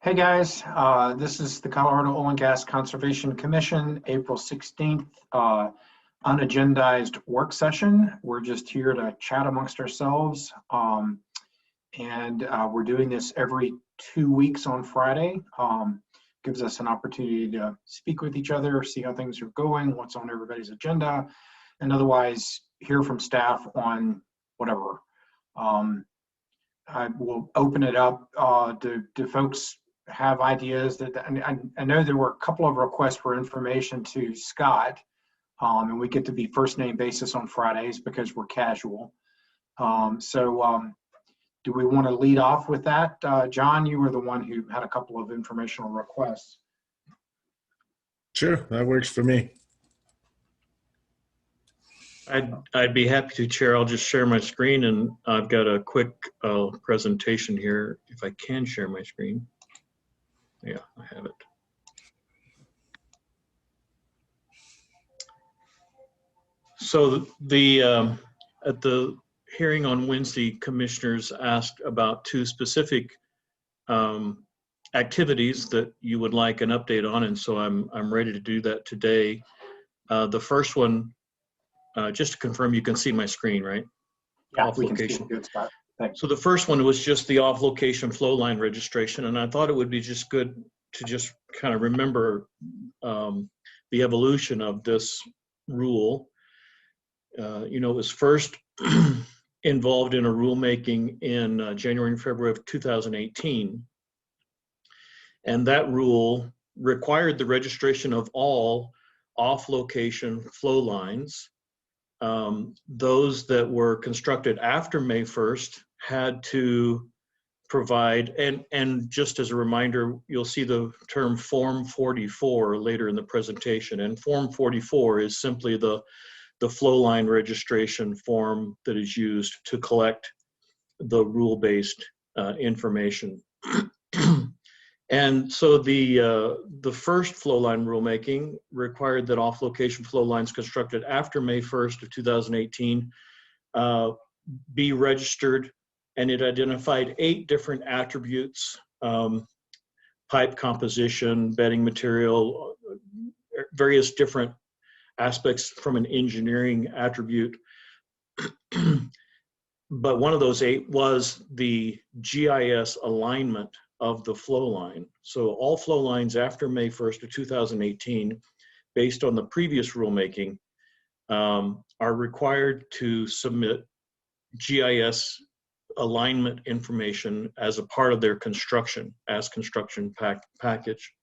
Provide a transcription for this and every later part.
Hey guys, this is the Colorado Oil and Gas Conservation Commission, April 16th, unagendized work session. We're just here to chat amongst ourselves. We're doing this every 2 weeks on Friday. Gives us an opportunity to speak with each other, see how things are going, what's on everybody's agenda, and otherwise hear from staff on whatever. I will open it up. Do folks have ideas that I know there were a couple of requests for information to Scott, and we get to be first name basis on Fridays because we're casual. Do we want to lead off with that? John, you were the one who had a couple of informational requests. Sure, that works for me. I'd be happy to, Chair. I'll just share my screen, and I've got a quick presentation here, if I can share my screen. Yeah, I have it. So at the hearing on Wednesday, commissioners asked about two specific activities that you would like an update on, and so I'm ready to do that today. The first one, just to confirm, you can see my screen, right? Yeah, we can see it. Good, Scott. Thanks. So the first one was just the off-location flow line registration, and I thought it would be just good to just kind of remember the evolution of this rule. It was first involved in a rulemaking in January and February of 2018, and that rule required the registration of all off-location flow lines. Those that were constructed after May 1st had to provide, and just as a reminder, you'll see the term Form 44 later in the presentation, and Form 44 is simply the flow line registration form that is used to collect the rule-based information. And so the first flow line rulemaking required that off-location flow lines constructed after May 1st of 2018 be registered, and it identified 8 different attributes: pipe composition, bedding material, various different aspects from an engineering attribute. But one of those 8 was the GIS alignment of the flow line. So all flow lines after May 1st of 2018, based on the previous rulemaking, are required to submit GIS alignment information as a part of their construction package.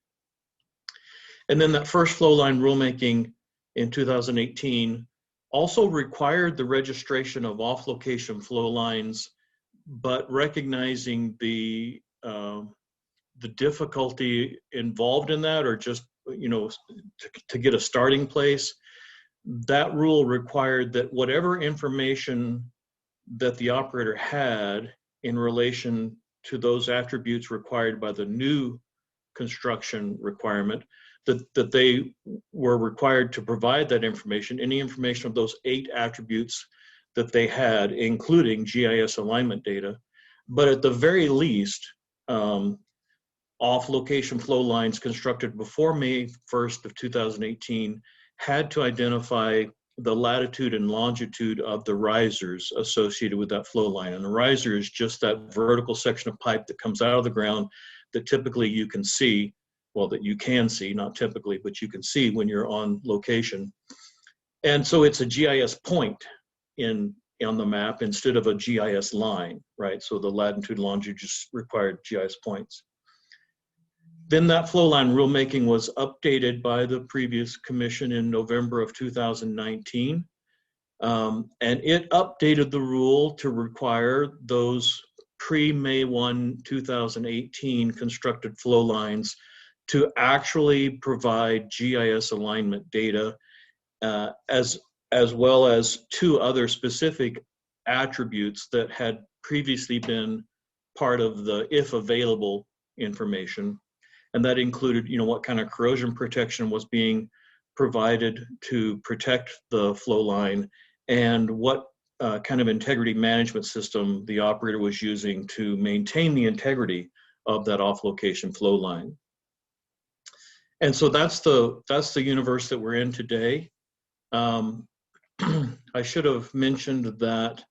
And then that first flow line rulemaking in 2018 also required the registration of off-location flow lines, but recognizing the difficulty involved in that, or just, to get a starting place, that rule required that whatever information that the operator had in relation to those attributes required by the new construction requirement, that they were required to provide that information, any information of those 8 attributes that they had, including GIS alignment data. But at the very least, off-location flow lines constructed before May 1st of 2018 had to identify the latitude and longitude of the risers associated with that flow line. And the riser is just that vertical section of pipe that comes out of the ground that typically you can see, well, that you can see, not typically, but you can see when you're on location. And so it's a GIS point on the map instead of a GIS line, right? So the latitude, longitude just required GIS points. Then that flow line rulemaking was updated by the previous commission in November of 2019. And it updated the rule to require those pre-May 1, 2018 constructed flow lines to actually provide GIS alignment data, as well as 2 other specific attributes that had previously been part of the if available information. And that included, what kind of corrosion protection was being provided to protect the flow line, and what kind of integrity management system the operator was using to maintain the integrity of that off-location flow line. And so that's the universe that we're in today. I should have mentioned that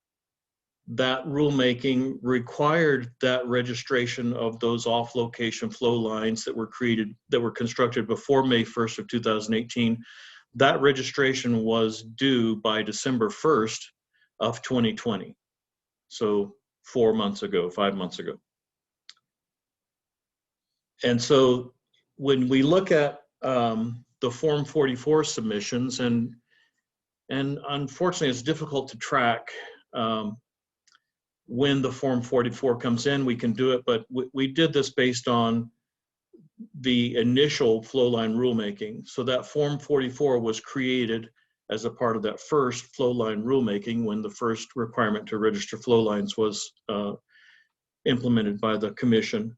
rulemaking required that registration of those off-location flow lines that were constructed before May 1st of 2018. That registration was due by December 1st of 2020. So 5 months ago. And so when we look at the Form 44 submissions, and unfortunately it's difficult to track when the Form 44 comes in. We can do it, but we did this based on the initial flow line rulemaking. So that Form 44 was created as a part of that first flow line rulemaking when the first requirement to register flow lines was implemented by the Commission.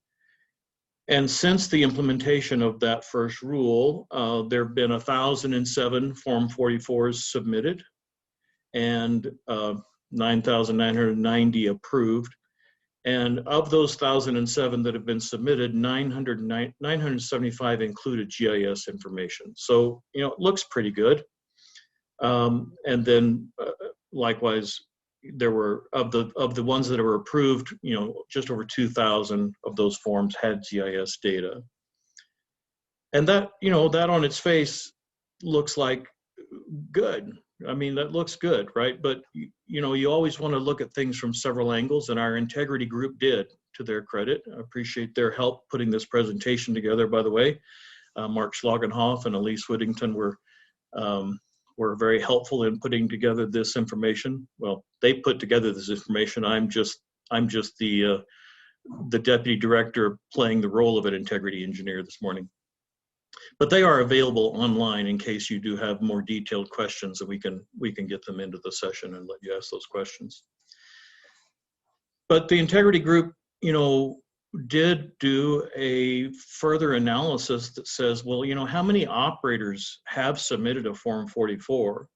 And since the implementation of that first rule, there have been 1,007 Form 44s submitted and 9,990 approved. And of those 1,007 that have been submitted, 975 included GIS information. So, you know, it looks pretty good. And then likewise, there were, of the ones that were approved, you know, just over 2,000 of those forms had GIS data. And that, you know, that on its face looks like good. I mean, that looks good, right? But, you know, you always want to look at things from several angles, and our integrity group did, to their credit. I appreciate their help putting this presentation together, by the way. Mark Schlagenhoff and Elise Whittington were very helpful in putting together this information. Well, they put together this information. I'm just the deputy director playing the role of an integrity engineer this morning. But they are available online in case you do have more detailed questions, and we can get them into the session and let you ask those questions. But the integrity group, you know, did do a further analysis that says, well, you know, how many operators have submitted a Form 44?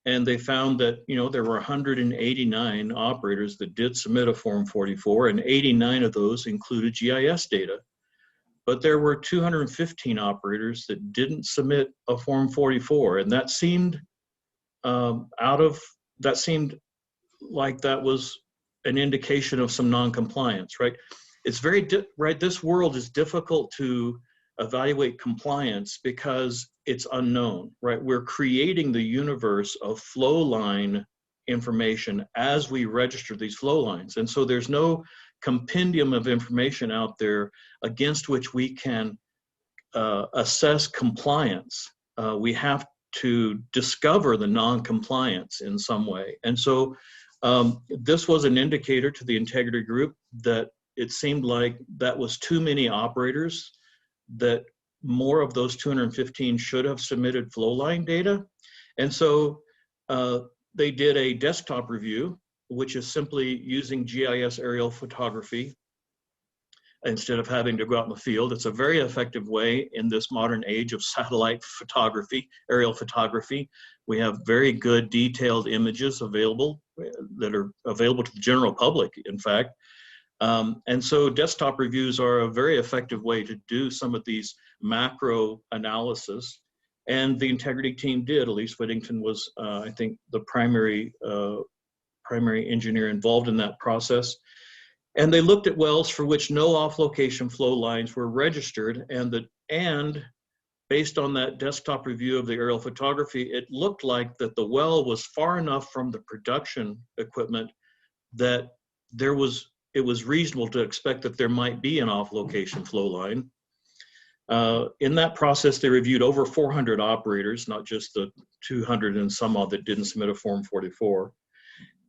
And they found that, you know, there were 189 operators that did submit a Form 44, and 89 of those included GIS data. But there were 215 operators that didn't submit a Form 44, and that seemed seemed like that was an indication of some non-compliance, right? It's very right. This world is difficult to evaluate compliance because it's unknown, right? We're creating the universe of flow line information as we register these flow lines, and so there's no compendium of information out there against which we can assess compliance. We have to discover the non-compliance in some way. And so this was an indicator to the integrity group that it seemed like that was too many operators, that more of those 215 should have submitted flow line data. And so they did a desktop review, which is simply using GIS aerial photography instead of having to go out in the field. It's a very effective way in this modern age of satellite photography, aerial photography. We have very good detailed images available that are available to the general public, in fact. And so desktop reviews are a very effective way to do some of these macro analysis. And the integrity team did. Elise Whittington was, I think, the primary engineer involved in that process. And they looked at wells for which no off-location flow lines were registered, and based on that desktop review of the aerial photography, it looked like that the well was far enough from the production equipment that it was reasonable to expect that there might be an off-location flow line. In that process, they reviewed over 400 operators, not just the 200 and some odd that didn't submit a Form 44.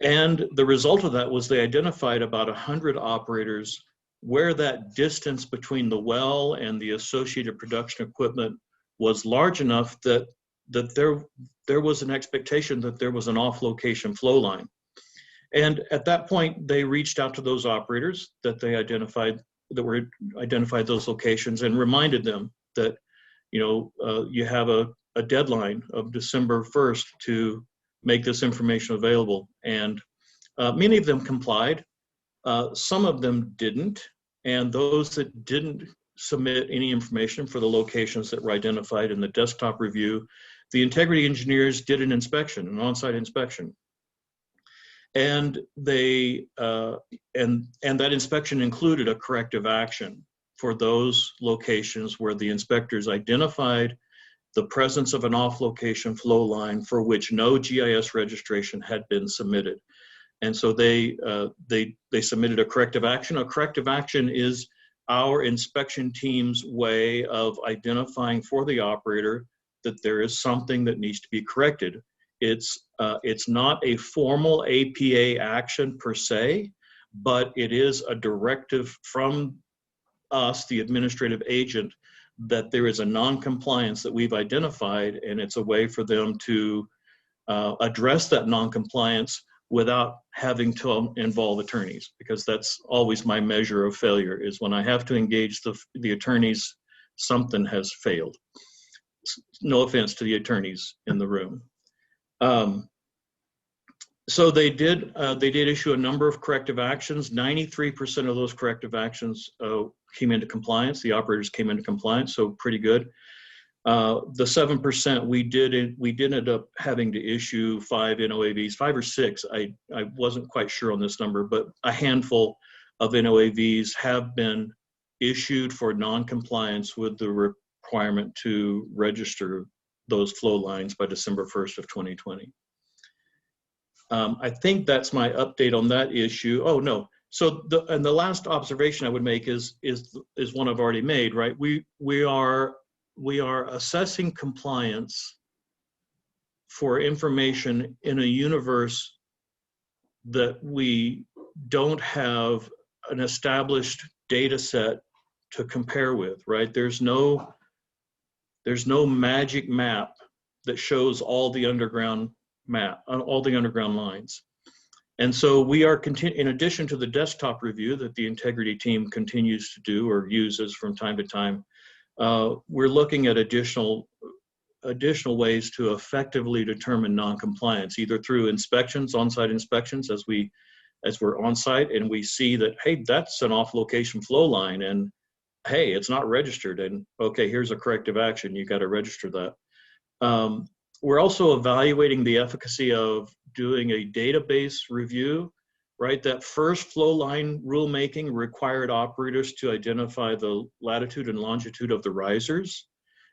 And the result of that was they identified about 100 operators where that distance between the well and the associated production equipment was large enough that there was an expectation that there was an off-location flow line. And at that point, they reached out to those operators that they identified those locations and reminded them that, you know, you have a deadline of December 1st to make this information available. And many of them complied. Some of them didn't. And those that didn't submit any information for the locations that were identified in the desktop review, the integrity engineers did an inspection, an on-site inspection. And they and that inspection included a corrective action for those locations where the inspectors identified the presence of an off-location flow line for which no GIS registration had been submitted. And so they submitted a corrective action. A corrective action is our inspection team's way of identifying for the operator that there is something that needs to be corrected. It's not a formal APA action per se, but it is a directive from us, the administrative agent, that there is a non-compliance that we've identified, and it's a way for them to address that non-compliance without having to involve attorneys, because that's always my measure of failure, is when I have to engage the attorneys, something has failed. No offense to the attorneys in the room. So they did issue a number of corrective actions. 93% of those corrective actions came into compliance. The operators came into compliance, so pretty good. The 7% we did end up having to issue 5 NOAVs, 5 or 6. I wasn't quite sure on this number, but a handful of NOAVs have been issued for non-compliance with the requirement to register those flow lines by December 1st of 2020. I think that's my update on that issue. Oh no, so the last observation I would make is one I've already made, right? We are assessing compliance for information in a universe that we don't have an established data set to compare with, right? There's no magic map that shows all the underground lines. And so we are in addition to the desktop review that the integrity team continues to do or uses from time to time, we're looking at additional ways to effectively determine non-compliance, either through inspections, on-site inspections, as we're on-site and we see that, hey, that's an off-location flow line, and hey, it's not registered, and okay, here's a corrective action, you got to register that. We're also evaluating the efficacy of doing a database review, right? That first flow line rulemaking required operators to identify the latitude and longitude of the risers.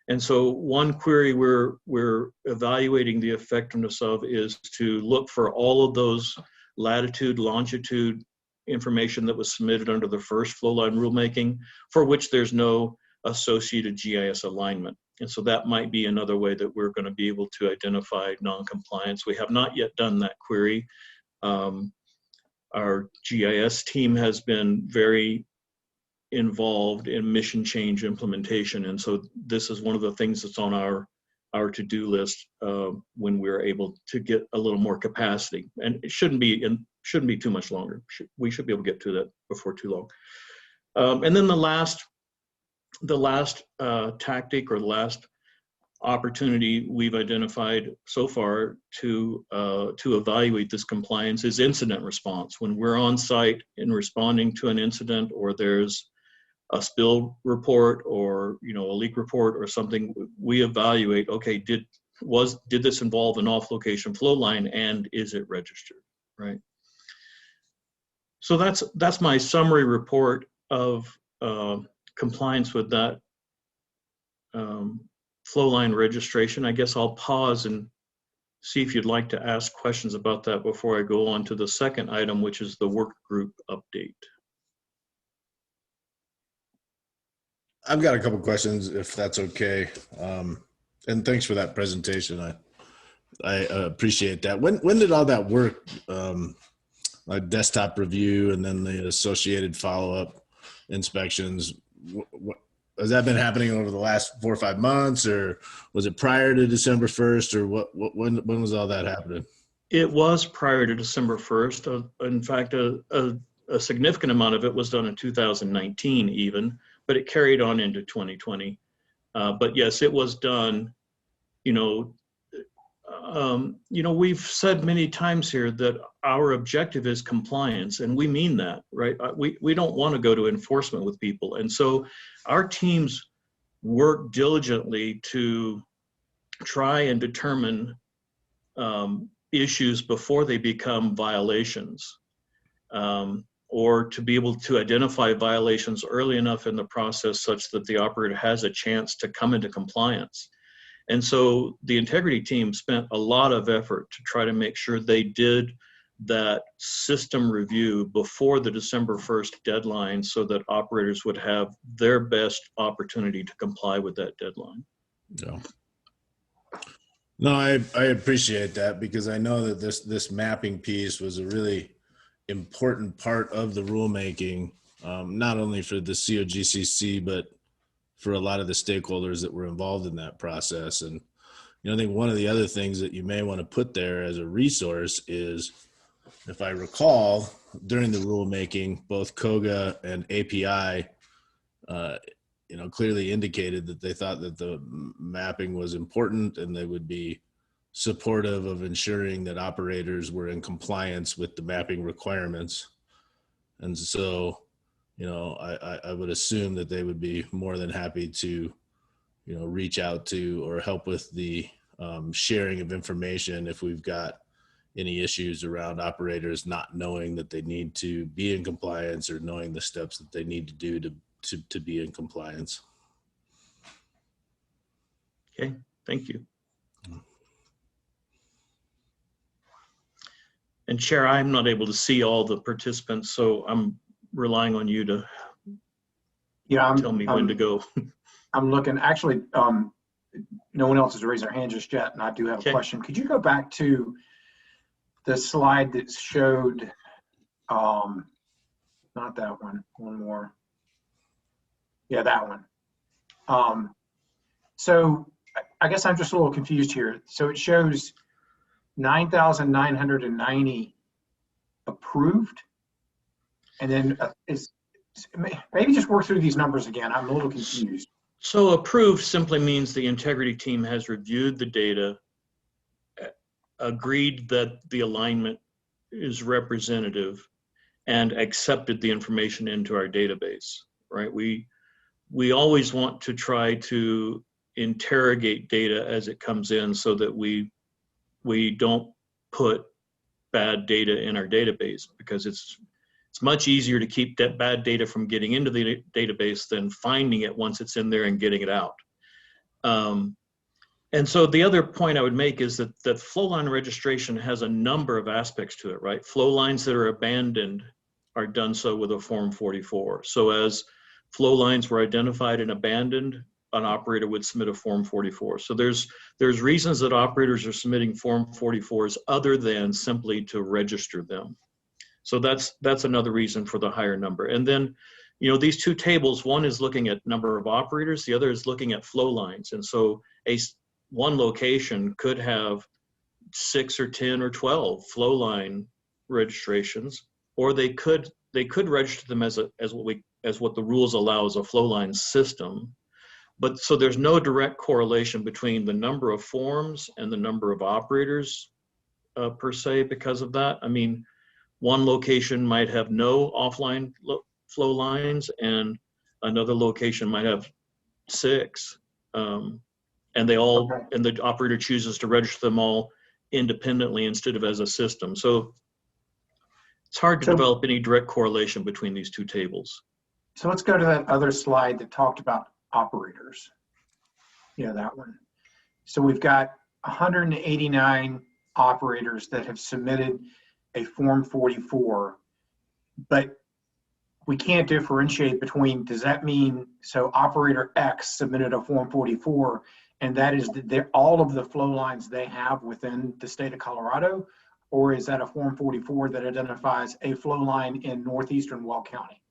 And so one query we're evaluating the effectiveness of is to look for all of those latitude, longitude information that was submitted under the first flow line rulemaking, for which there's no associated GIS alignment. And so that might be another way that we're going to be able to identify non-compliance. We have not yet done that query. Our GIS team has been very involved in mission change implementation. And so this is one of the things that's on our to-do list when we're able to get a little more capacity. And it shouldn't be too much longer. We should be able to get to that before too long. And then the last tactic or the last opportunity we've identified so far to evaluate this compliance is incident response. When we're on site and responding to an incident, or there's a spill report or a leak report or something, we evaluate, okay, did this involve an off-location flow line, and is it registered, right? So that's my summary report of compliance with that flow line registration. I guess I'll pause and see if you'd like to ask questions about that before I go on to the second item, which is the work group update. I've got a couple questions, if that's okay. And thanks for that presentation. I appreciate that. When did all that work, like desktop review and then the associated follow-up inspections, has that been happening over the last 4 or 5 months, or was it prior to December 1st, or when was all that happening? It was prior to December 1st. In fact, a significant amount of it was done in 2019 even, but it carried on into 2020. But yes, it was done, you know, we've said many times here that our objective is compliance, and we mean that, right? We don't want to go to enforcement with people. And so our teams work diligently to try and determine issues before they become violations, or to be able to identify violations early enough in the process such that the operator has a chance to come into compliance. And so the integrity team spent a lot of effort to try to make sure they did that system review before the December 1st deadline so that operators would have their best opportunity to comply with that deadline. Yeah. No, I appreciate that, because I know that this mapping piece was a really important part of the rulemaking, not only for the COGCC, but for a lot of the stakeholders that were involved in that process. And, you know, I think one of the other things that you may want to put there as a resource is, if I recall, during the rulemaking, both COGA and API, you know, clearly indicated that they thought that the mapping was important and they would be supportive of ensuring that operators were in compliance with the mapping requirements. And so, you know, I would assume that they would be more than happy to, you know, reach out to or help with the sharing of information if we've got any issues around operators not knowing that they need to be in compliance or knowing the steps that they need to do to be in compliance. Okay, thank you. And Chair, I'm not able to see all the participants, so I'm relying on you to tell me when to go. I'm looking, actually, no one else has raised their hand just yet, and I do have a question. Could you go back to the slide that showed, not that one more. Yeah, that one. So I guess I'm just a little confused here. So it shows 9,990 approved, and then maybe just work through these numbers again. I'm a little confused. So approved simply means the integrity team has reviewed the data, agreed that the alignment is representative, and accepted the information into our database, right? We always want to try to interrogate data as it comes in so that we don't put bad data in our database, because it's much easier to keep that bad data from getting into the database than finding it once it's in there and getting it out. And so the other point I would make is that flow line registration has a number of aspects to it, right? Flow lines that are abandoned are done so with a Form 44. So as flow lines were identified and abandoned, an operator would submit a Form 44. So there's reasons that operators are submitting Form 44s other than simply to register them. So that's another reason for the higher number. And then, you know, these two tables, one is looking at number of operators, the other is looking at flow lines. And so one location could have 6 or 10 or 12 flow line registrations, or they could register them as what the rules allow as a flow line system. But so there's no direct correlation between the number of forms and the number of operators per se because of that. I mean, one location might have no offline flow lines and another location might have 6. And they all, and the operator chooses to register them all independently instead of as a system. So it's hard to develop any direct correlation between these two tables. So let's go to that other slide that talked about operators. Yeah, that one. So we've got 189 operators that have submitted a Form 44, but we can't differentiate between, does that mean, so operator X submitted a Form 44, and that is all of the flow lines they have within the state of Colorado, or is that a Form 44 that identifies a flow line in northeastern Weld County?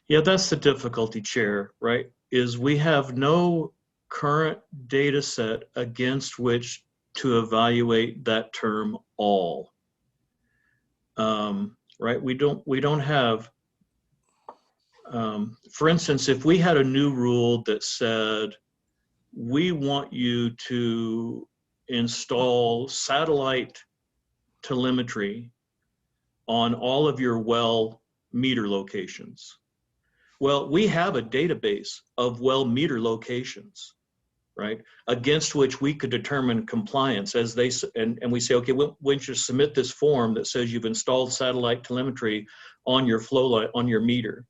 Yeah, that's the difficulty, Chair, right? Is we have no current data set against which to evaluate that term all. Right? We don't have, for instance, if we had a new rule that said, we want you to install satellite telemetry on all of your well meter locations. Well, we have a database of well meter locations, right, against which we could determine compliance as they, and we say, okay, when you submit this form that says you've installed satellite telemetry on your flow line, on your meter.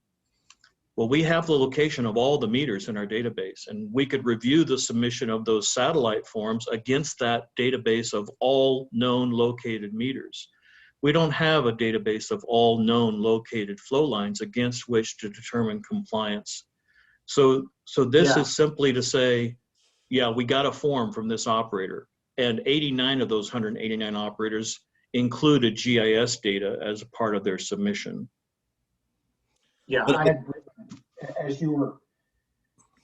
Well, we have the location of all the meters in our database, and we could review the submission of those satellite forms against that database of all known located meters. We don't have a database of all known located flow lines against which to determine compliance. So this is simply to say, yeah, we got a form from this operator, and 89 of those 189 operators included GIS data as a part of their submission. Yeah, I had written, as you were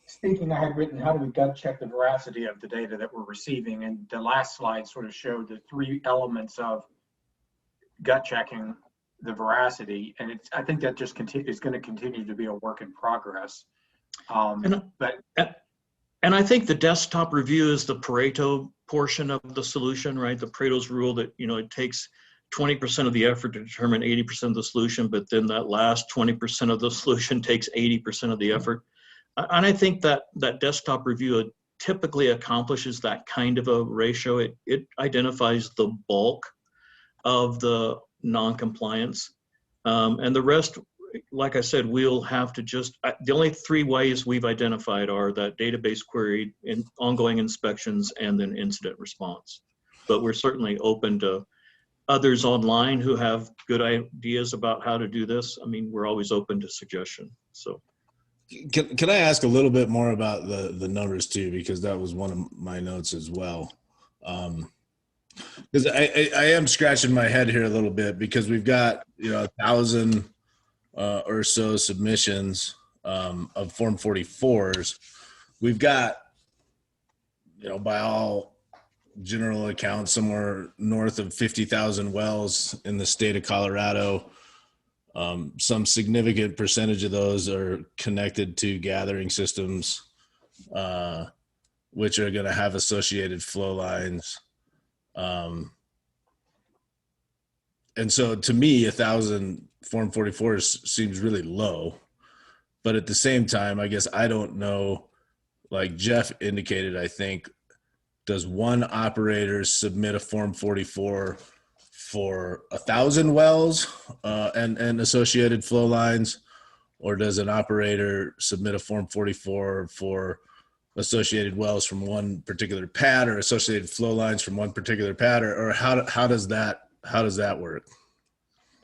speaking, I had written, how do we gut check the veracity of the data that we're receiving? And the last slide sort of showed the 3 elements of gut checking the veracity. And it's, I think that just is going to continue to be a work in progress. And I think the desktop review is the Pareto portion of the solution, right? The Pareto's rule that, you know, it takes 20% of the effort to determine 80% of the solution, but then that last 20% of the solution takes 80% of the effort. And I think that desktop review typically accomplishes that kind of a ratio. It identifies the bulk of the non-compliance. And the rest, like I said, we'll have to just, the only 3 ways we've identified are that database query, in ongoing inspections, and then incident response. But we're certainly open to others online who have good ideas about how to do this. I mean, we're always open to suggestion. So can I ask a little bit more about the numbers too, because that was one of my notes as well. Because I am scratching my head here a little bit, because we've got, you know, 1,000 or so submissions of Form 44s. We've got, you know, by all general accounts, somewhere north of 50,000 wells in the state of Colorado. Some significant percentage of those are connected to gathering systems, which are going to have associated flow lines. And so to me, 1,000 Form 44s seems really low, but at the same time, I guess I don't know, like Jeff indicated, I think, does one operator submit a Form 44 for 1,000 wells and associated flow lines, or does an operator submit a Form 44 for associated wells from one particular pad, or associated flow lines from one particular pad, or how does that work?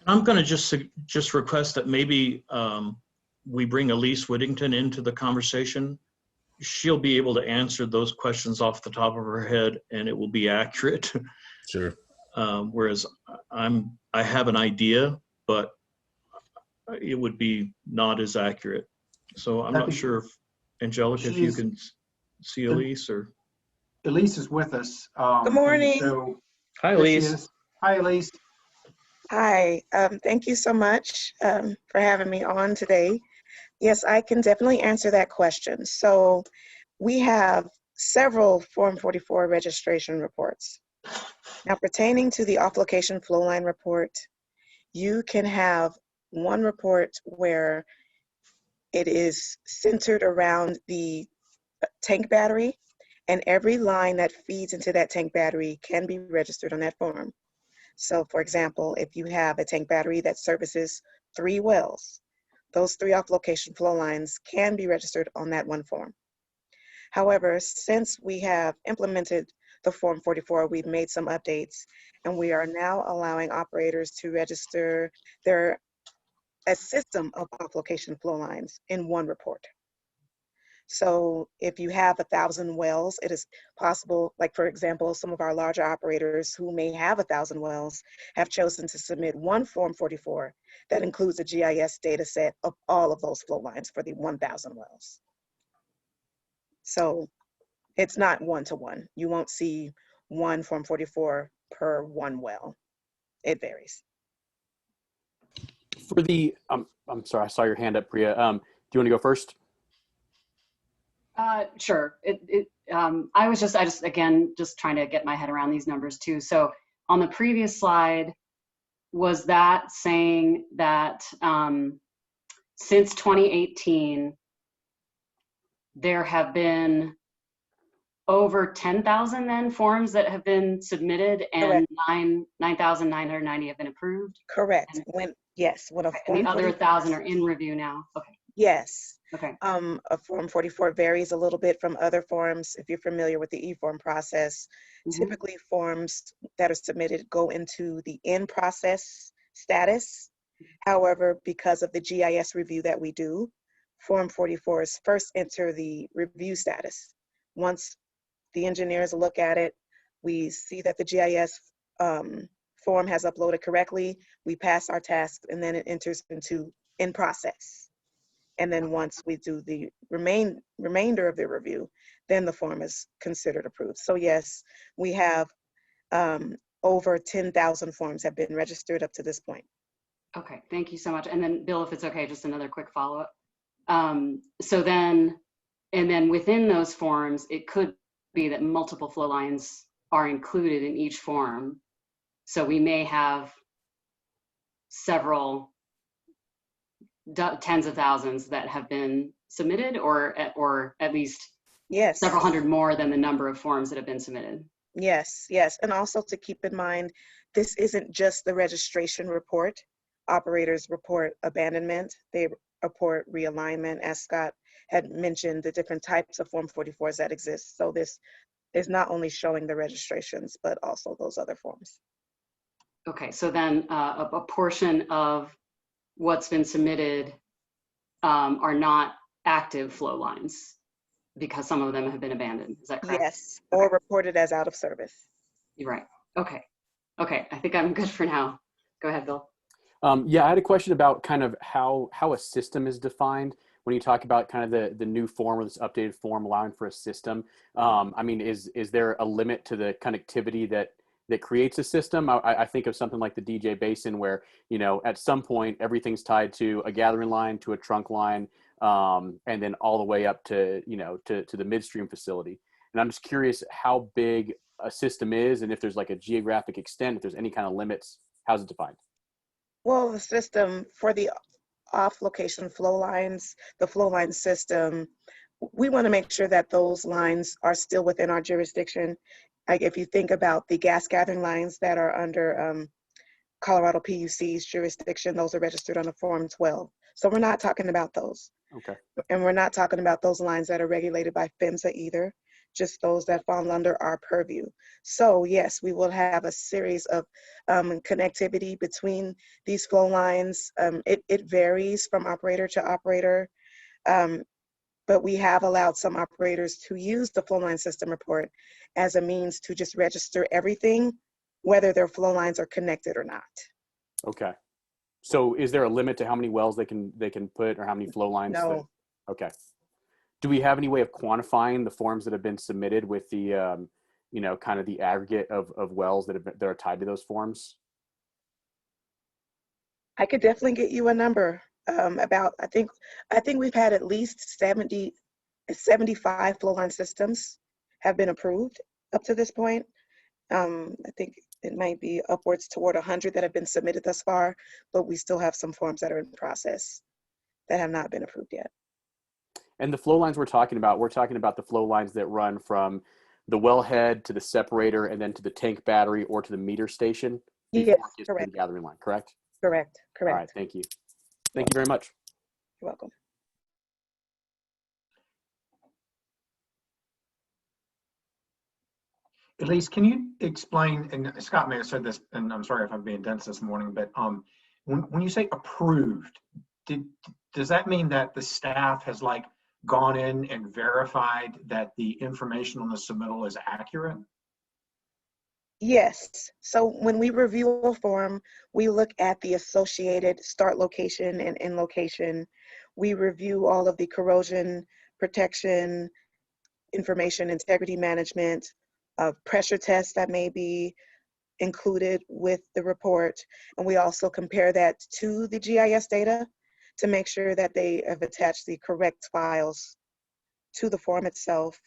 I'm going to just request that maybe we bring Elise Whittington into the conversation. She'll be able to answer those questions off the top of her head, and it will be accurate. Sure. Whereas I have an idea, but it would be not as accurate. So I'm not sure if, Angelica, if you can see Elise, or. Elise is with us. Good morning. So Hi, Elise. Hi, Elise. Hi, thank you so much for having me on today. Yes, I can definitely answer that question. So we have several Form 44 registration reports. Now, pertaining to the off-location flowline report, you can have one report where it is centered around the tank battery, and every line that feeds into that tank battery can be registered on that form. So for example, if you have a tank battery that services 3 wells, those 3 off-location flow lines can be registered on that one form. However, since we have implemented the Form 44, we've made some updates, and we are now allowing operators to register a system of off-location flow lines in one report. So if you have 1,000 wells, it is possible, like for example, some of our larger operators who may have 1,000 wells have chosen to submit one Form 44 that includes a GIS data set of all of those flow lines for the 1,000 wells. So it's not one-to-one. You won't see one Form 44 per one well. It varies. For the, I'm sorry, I saw your hand up, Priya. Do you want to go first? Sure. I just again, just trying to get my head around these numbers too. So on the previous slide, was that saying that since 2018, there have been over 10,000 then forms that have been submitted and 9,990 have been approved? Correct. And, when a and form the other 44 1,000 are in review now? Okay. Yes. Okay. A Form 44 varies a little bit from other forms. If you're familiar with the e-form process, typically forms that are submitted go into the in-process status. However, because of the GIS review that we do, Form 44s first enter the review status. Once the engineers look at it, we see that the GIS form has uploaded correctly, we pass our task, and then it enters into in process. And then once we do the remainder of the review, then the form is considered approved. So yes, we have over 10,000 forms have been registered up to this point. Okay, thank you so much. And then Bill, if it's okay, just another quick follow-up. So then, and then within those forms, it could be that multiple flow lines are included in each form. So we may have several tens of thousands that have been submitted, or at least Yes, several hundred more than the number of forms that have been submitted. yes, yes. And also to keep in mind, this isn't just the registration report. Operators report abandonment, they report realignment, as Scott had mentioned, the different types of Form 44s that exist. So this is not only showing the registrations, but also those other forms. Okay, so then a portion of what's been submitted are not active flow lines because some of them have been abandoned. Is that correct? Yes, or reported as out of service. You're right. Okay. Okay, I think I'm good for now. Go ahead, Bill. Yeah, I had a question about kind of how a system is defined when you talk about kind of the new form or this updated form allowing for a system. I mean, is there a limit to the connectivity that creates a system? I think of something like the DJ Basin where, you know, at some point everything's tied to a gathering line, to a trunk line, and then all the way up to, you know, to the midstream facility. And I'm just curious how big a system is, and if there's like a geographic extent, if there's any kind of limits, how's it defined? Well, the system for the off-location flow lines, the flow line system, we want to make sure that those lines are still within our jurisdiction. Like if you think about the gas gathering lines that are under Colorado PUC's jurisdiction, those are registered under Form 12. So we're not talking about those. Okay. And we're not talking about those lines that are regulated by PHMSA either, just those that fall under our purview. So yes, we will have a series of connectivity between these flow lines. It varies from operator to operator, but we have allowed some operators to use the flow line system report as a means to just register everything, whether their flow lines are connected or not. Okay. So is there a limit to how many wells they can put, or how many flow lines? No. Okay. Do we have any way of quantifying the forms that have been submitted with the, you know, kind of the aggregate of wells that are tied to those forms? I could definitely get you a number about, I think we've had at least 75 flow line systems have been approved up to this point. I think it might be upwards toward 100 that have been submitted thus far, but we still have some forms that are in process that have not been approved yet. And the flow lines we're talking about the flow lines that run from the wellhead to the separator and then to the tank battery or to the meter station before Yes, it gets to correct. the gathering line, correct? Correct. All right, thank you. Thank you very much. You're welcome. Elise, can you explain, and Scott may have said this, and I'm sorry if I'm being dense this morning, but when you say approved, does that mean that the staff has like gone in and verified that the information on the submittal is accurate? Yes. So when we review a form, we look at the associated start location and end location. We review all of the corrosion protection, information integrity management, pressure tests that may be included with the report. And we also compare that to the GIS data to make sure that they have attached the correct files to the form itself.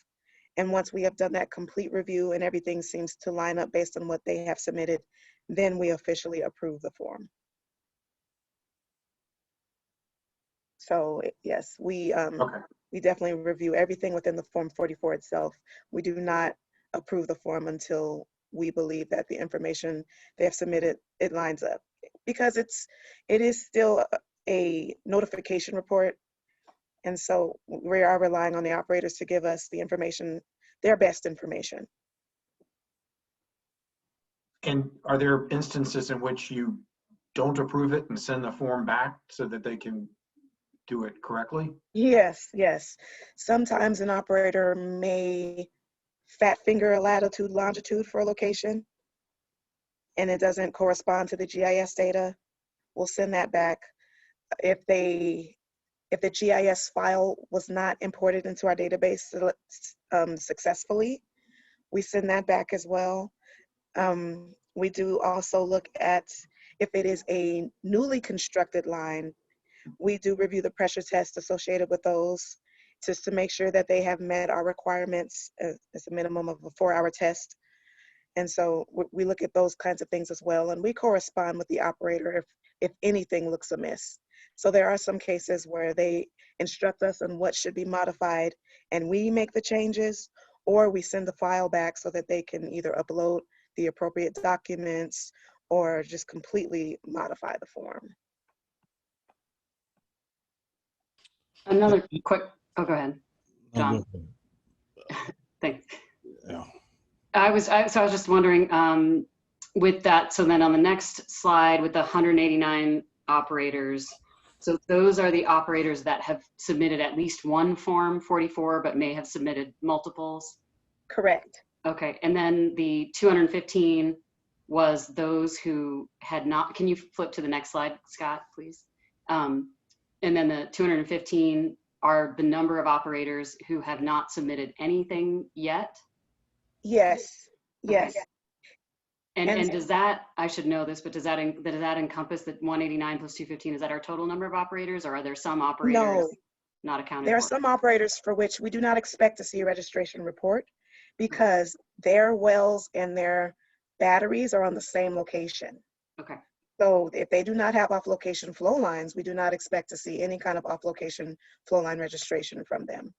And once we have done that complete review and everything seems to line up based on what they have submitted, then we officially approve the form. So yes, we definitely review everything within the Form 44 itself. We do not approve the form until we believe that the information they have submitted, it lines up. Because it is still a notification report. And so we are relying on the operators to give us the information, their best information. And are there instances in which you don't approve it and send the form back so that they can do it correctly? Yes, yes. Sometimes an operator may fat finger a latitude, longitude for a location, and it doesn't correspond to the GIS data. We'll send that back. If the GIS file was not imported into our database successfully, we send that back as well. We do also look at if it is a newly constructed line, we do review the pressure tests associated with those just to make sure that they have met our requirements as a minimum of a 4-hour test. And so we look at those kinds of things as well. And we correspond with the operator if anything looks amiss. So there are some cases where they instruct us on what should be modified and we make the changes, or we send the file back so that they can either upload the appropriate documents or just completely modify the form. Another quick, oh, go ahead, John. Go ahead. Thanks. Yeah. I was just wondering, with that, so then on the next slide with the 189 operators, so those are the operators that have submitted at least one Form 44, but may have submitted multiples? Correct. Okay, and then the 215 was those who had not, can you flip to the next slide, Scott, please? And then the 215 are the number of operators who have not submitted anything yet? Yes, yes. Okay. And does that, I should know this, but does that encompass the 189 plus 215? Is that our total number of operators, or are there some operators not accounted for? There are some operators for which we do not expect to see a registration report because their wells and their batteries are on the same location. Okay. So if they do not have off-location flow lines, we do not expect to see any kind of off-location flow line registration from them.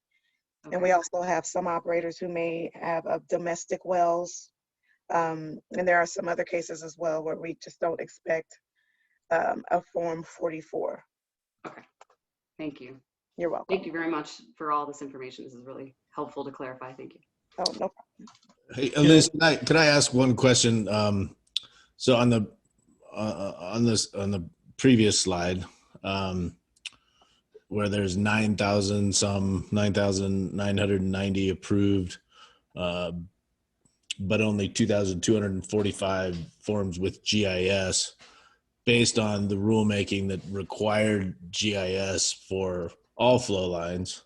Okay. And we also have some operators who may have domestic wells. And there are some other cases as well where we just don't expect a Form 44. Okay, thank you. You're welcome. Thank you very much for all this information. This is really helpful to clarify. Thank you. Oh, no problem. Hey, Elise, can I ask one question? So on the previous slide, where there's 9,990 approved, but only 2,245 forms with GIS, based on the rulemaking that required GIS for all flow lines.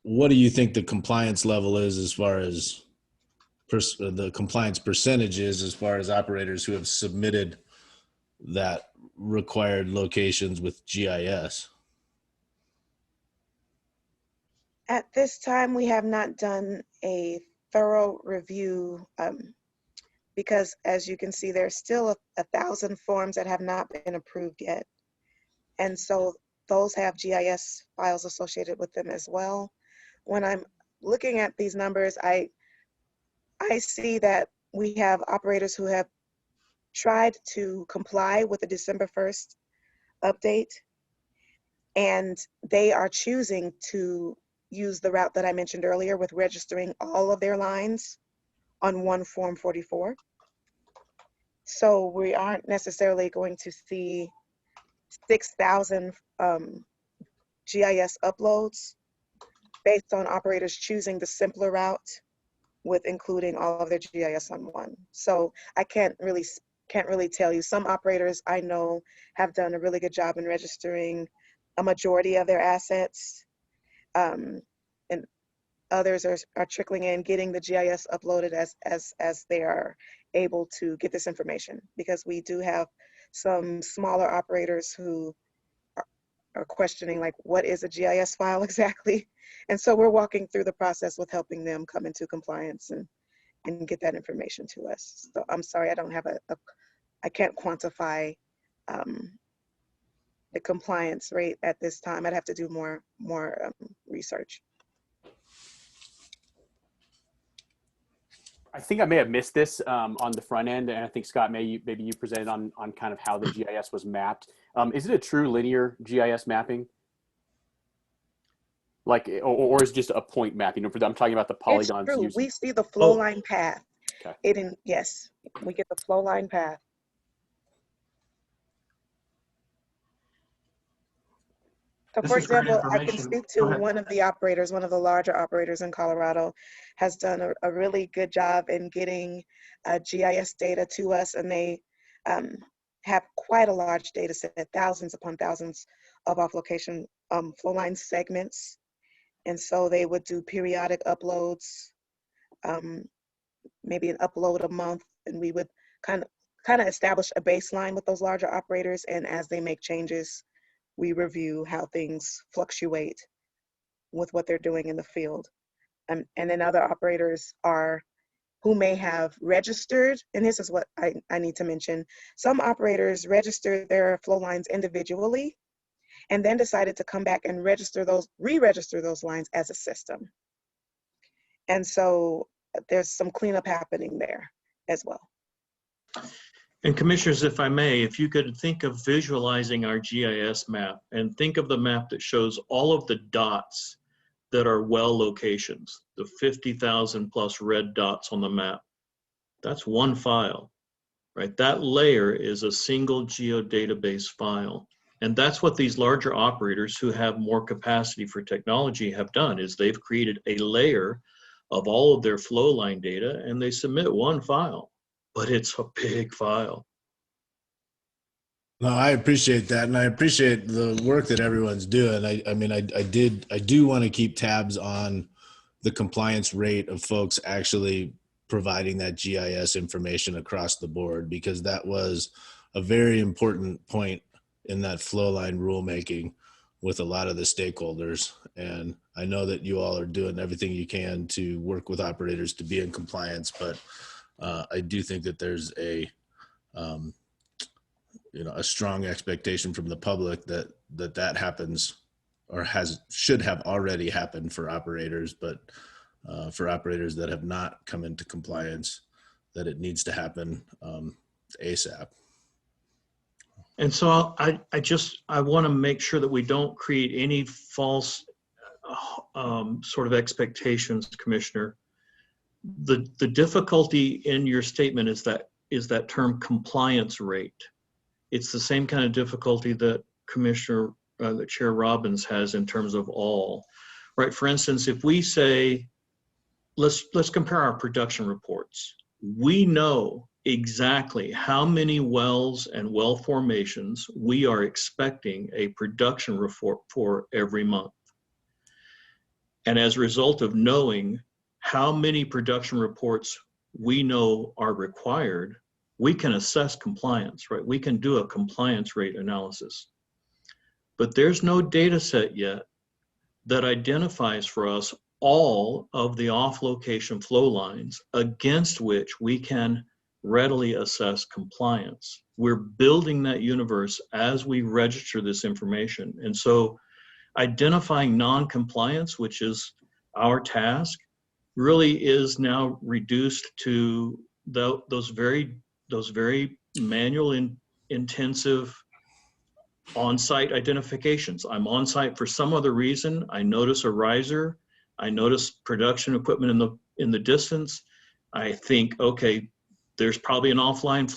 What do you think the compliance level is as far as the compliance percentage is as far as operators who have submitted that required locations with GIS? At this time, we have not done a thorough review because, as you can see, there's still 1,000 forms that have not been approved yet. And so those have GIS files associated with them as well. When I'm looking at these numbers, I see that we have operators who have tried to comply with the December 1st update, and they are choosing to use the route that I mentioned earlier with registering all of their lines on one Form 44. So we aren't necessarily going to see 6,000 GIS uploads based on operators choosing the simpler route with including all of their GIS on one. So I can't really tell you. Some operators I know have done a really good job in registering a majority of their assets. And others are trickling in, getting the GIS uploaded as they are able to get this information, because we do have some smaller operators who are questioning, like, what is a GIS file exactly? And so we're walking through the process with helping them come into compliance and get that information to us. So I'm sorry, I don't have I can't quantify the compliance rate at this time. I'd have to do more research. I think I may have missed this on the front end, and I think Scott, maybe you presented on kind of how the GIS was mapped. Is it a true linear GIS mapping? Like, or is it just a point mapping? I'm talking about the polygons. It's true. Used. We see the flow line path. Okay. Yes, we get the flow line path. So This for is great example, I can information. speak Go to ahead. one of the operators, one of the larger operators in Colorado, has done a really good job in getting GIS data to us, and they have quite a large data set, thousands upon thousands of off-location flow line segments. And so they would do periodic uploads, maybe an upload a month, and we would kind of establish a baseline with those larger operators, and as they make changes, we review how things fluctuate with what they're doing in the field. And then other operators who may have registered, and this is what I need to mention, some operators registered their flow lines individually and then decided to come back and re-register those lines as a system. And so there's some cleanup happening there as well. And commissioners, if I may, if you could think of visualizing our GIS map and think of the map that shows all of the dots that are well locations, the 50,000 plus red dots on the map, that's one file, right? That layer is a single geodatabase file. And that's what these larger operators who have more capacity for technology have done, is they've created a layer of all of their flow line data and they submit one file. But it's a big file. No, I appreciate that, and I appreciate the work that everyone's doing. I do want to keep tabs on the compliance rate of folks actually providing that GIS information across the board, because that was a very important point in that flow line rulemaking with a lot of the stakeholders. And I know that you all are doing everything you can to work with operators to be in compliance, but I do think that there's a strong expectation from the public that happens, or should have already happened for operators, but for operators that have not come into compliance, that it needs to happen ASAP. And so I want to make sure that we don't create any false sort of expectations, Commissioner. The difficulty in your statement is that term compliance rate. It's the same kind of difficulty that that Chair Robbins has in terms of all, right? For instance, if we say, let's compare our production reports. We know exactly how many wells and well formations we are expecting a production report for every month. And as a result of knowing how many production reports we know are required, we can assess compliance, right? We can do a compliance rate analysis. But there's no data set yet that identifies for us all of the off-location flow lines against which we can readily assess compliance. We're building that universe as we register this information. And so identifying non-compliance, which is our task, really is now reduced to those very manual intensive on-site identifications. I'm on-site for some other reason. I notice a riser. I notice production equipment in the distance. I think, okay, there's probably an off-location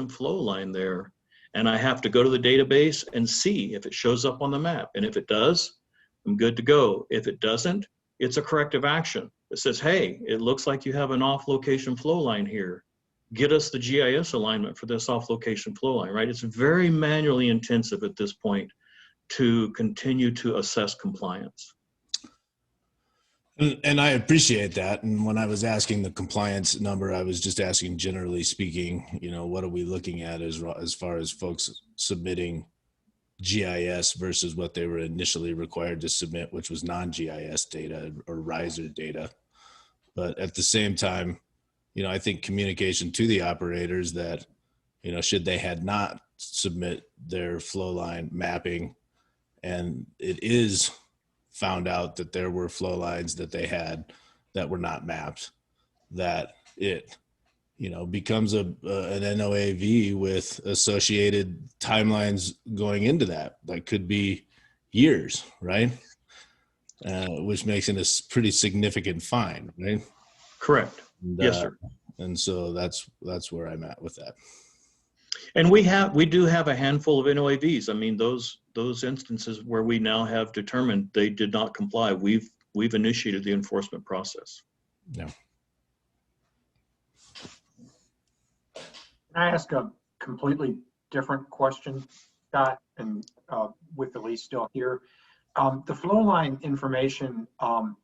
flow line there. And I have to go to the database and see if it shows up on the map. And if it does, I'm good to go. If it doesn't, it's a corrective action. It says, hey, it looks like you have an off-location flow line here. Get us the GIS alignment for this off-location flow line, right? It's very manually intensive at this point to continue to assess compliance. And I appreciate that. And when I was asking the compliance number, I was just asking, generally speaking, what are we looking at as far as folks submitting GIS versus what they were initially required to submit, which was non-GIS data or riser data. But at the same time, I think communication to the operators that, should they had not submit their flow line mapping, and it is found out that there were flow lines that they had that were not mapped, that it, becomes an NOAV with associated timelines going into that. That could be years, right? Which makes it a pretty significant fine, right? Correct. And, Yes, sir. And so that's where I'm at with that. And we do have a handful of NOAVs. I mean, those instances where we now have determined they did not comply, we've initiated the enforcement process. Yeah. Can I ask a completely different question, Scott, and with Elise still here? The flow line information or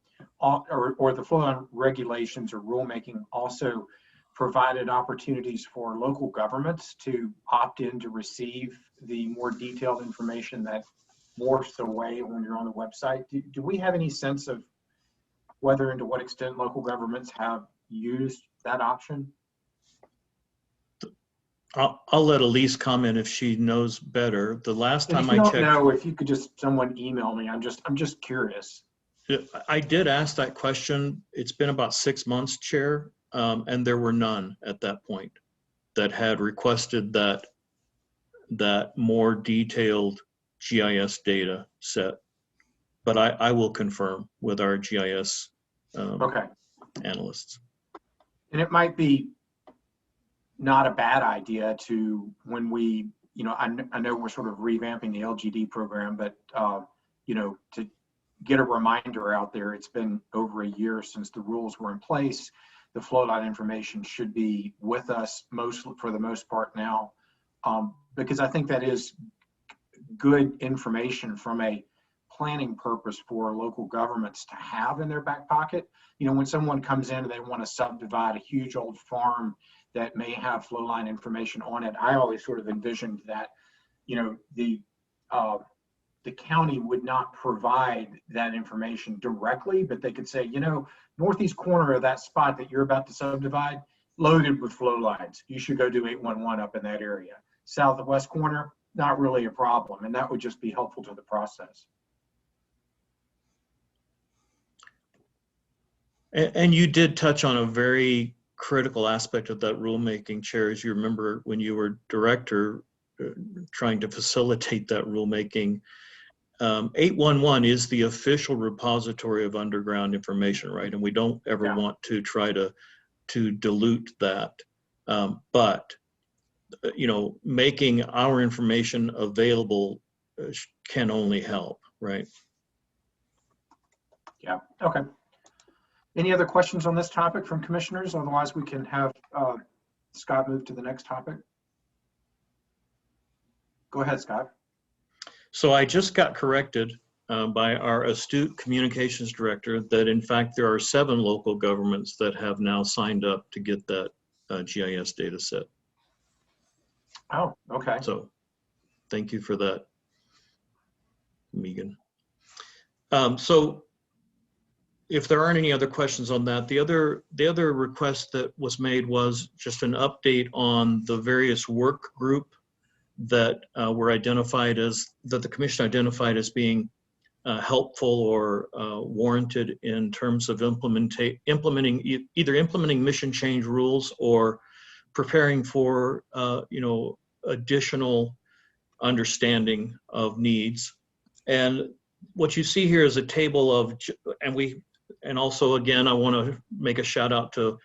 the flow line regulations or rulemaking also provided opportunities for local governments to opt in to receive the more detailed information that morphs away when you're on the website. Do we have any sense of whether and to what extent local governments have used that option? I'll let Elise comment if she knows better. The last time I checked, know, if you could just someone email me. I'm just curious. I did ask that question. It's been about 6 months, Chair, and there were none at that point that had requested that more detailed GIS data set. But I will confirm with our GIS Okay. analysts. And it might be not a bad idea to, when we, I know we're sort of revamping the LGD program, but, to get a reminder out there. It's been over a year since the rules were in place. The flow line information should be with us for the most part now, because I think that is good information from a planning purpose for local governments to have in their back pocket. When someone comes in and they want to subdivide a huge old farm that may have flow line information on it, I always sort of envisioned that, the county would not provide that information directly, but they could say, northeast corner of that spot that you're about to subdivide, loaded with flow lines. You should go do 811 up in that area. South and west corner, not really a problem. And that would just be helpful to the process. And you did touch on a very critical aspect of that rulemaking, Chair, as you remember when you were director trying to facilitate that rulemaking. 811 is the official repository of underground information, right? And we don't ever want to try to dilute that. But making our information available can only help, right? Yeah, okay. Any other questions on this topic from commissioners? Otherwise, we can have Scott move to the next topic. Go ahead, Scott. So I just got corrected by our astute communications director that in fact there are 7 local governments that have now signed up to get that GIS data set. Oh, okay. So thank you for that, Megan. So if there aren't any other questions on that, the other request that was made was just an update on the various work group that were identified that the commission identified as being helpful or warranted in terms of implementing mission change rules or preparing for additional understanding of needs. And what you see here is a table of, and also again, I want to make a shout out to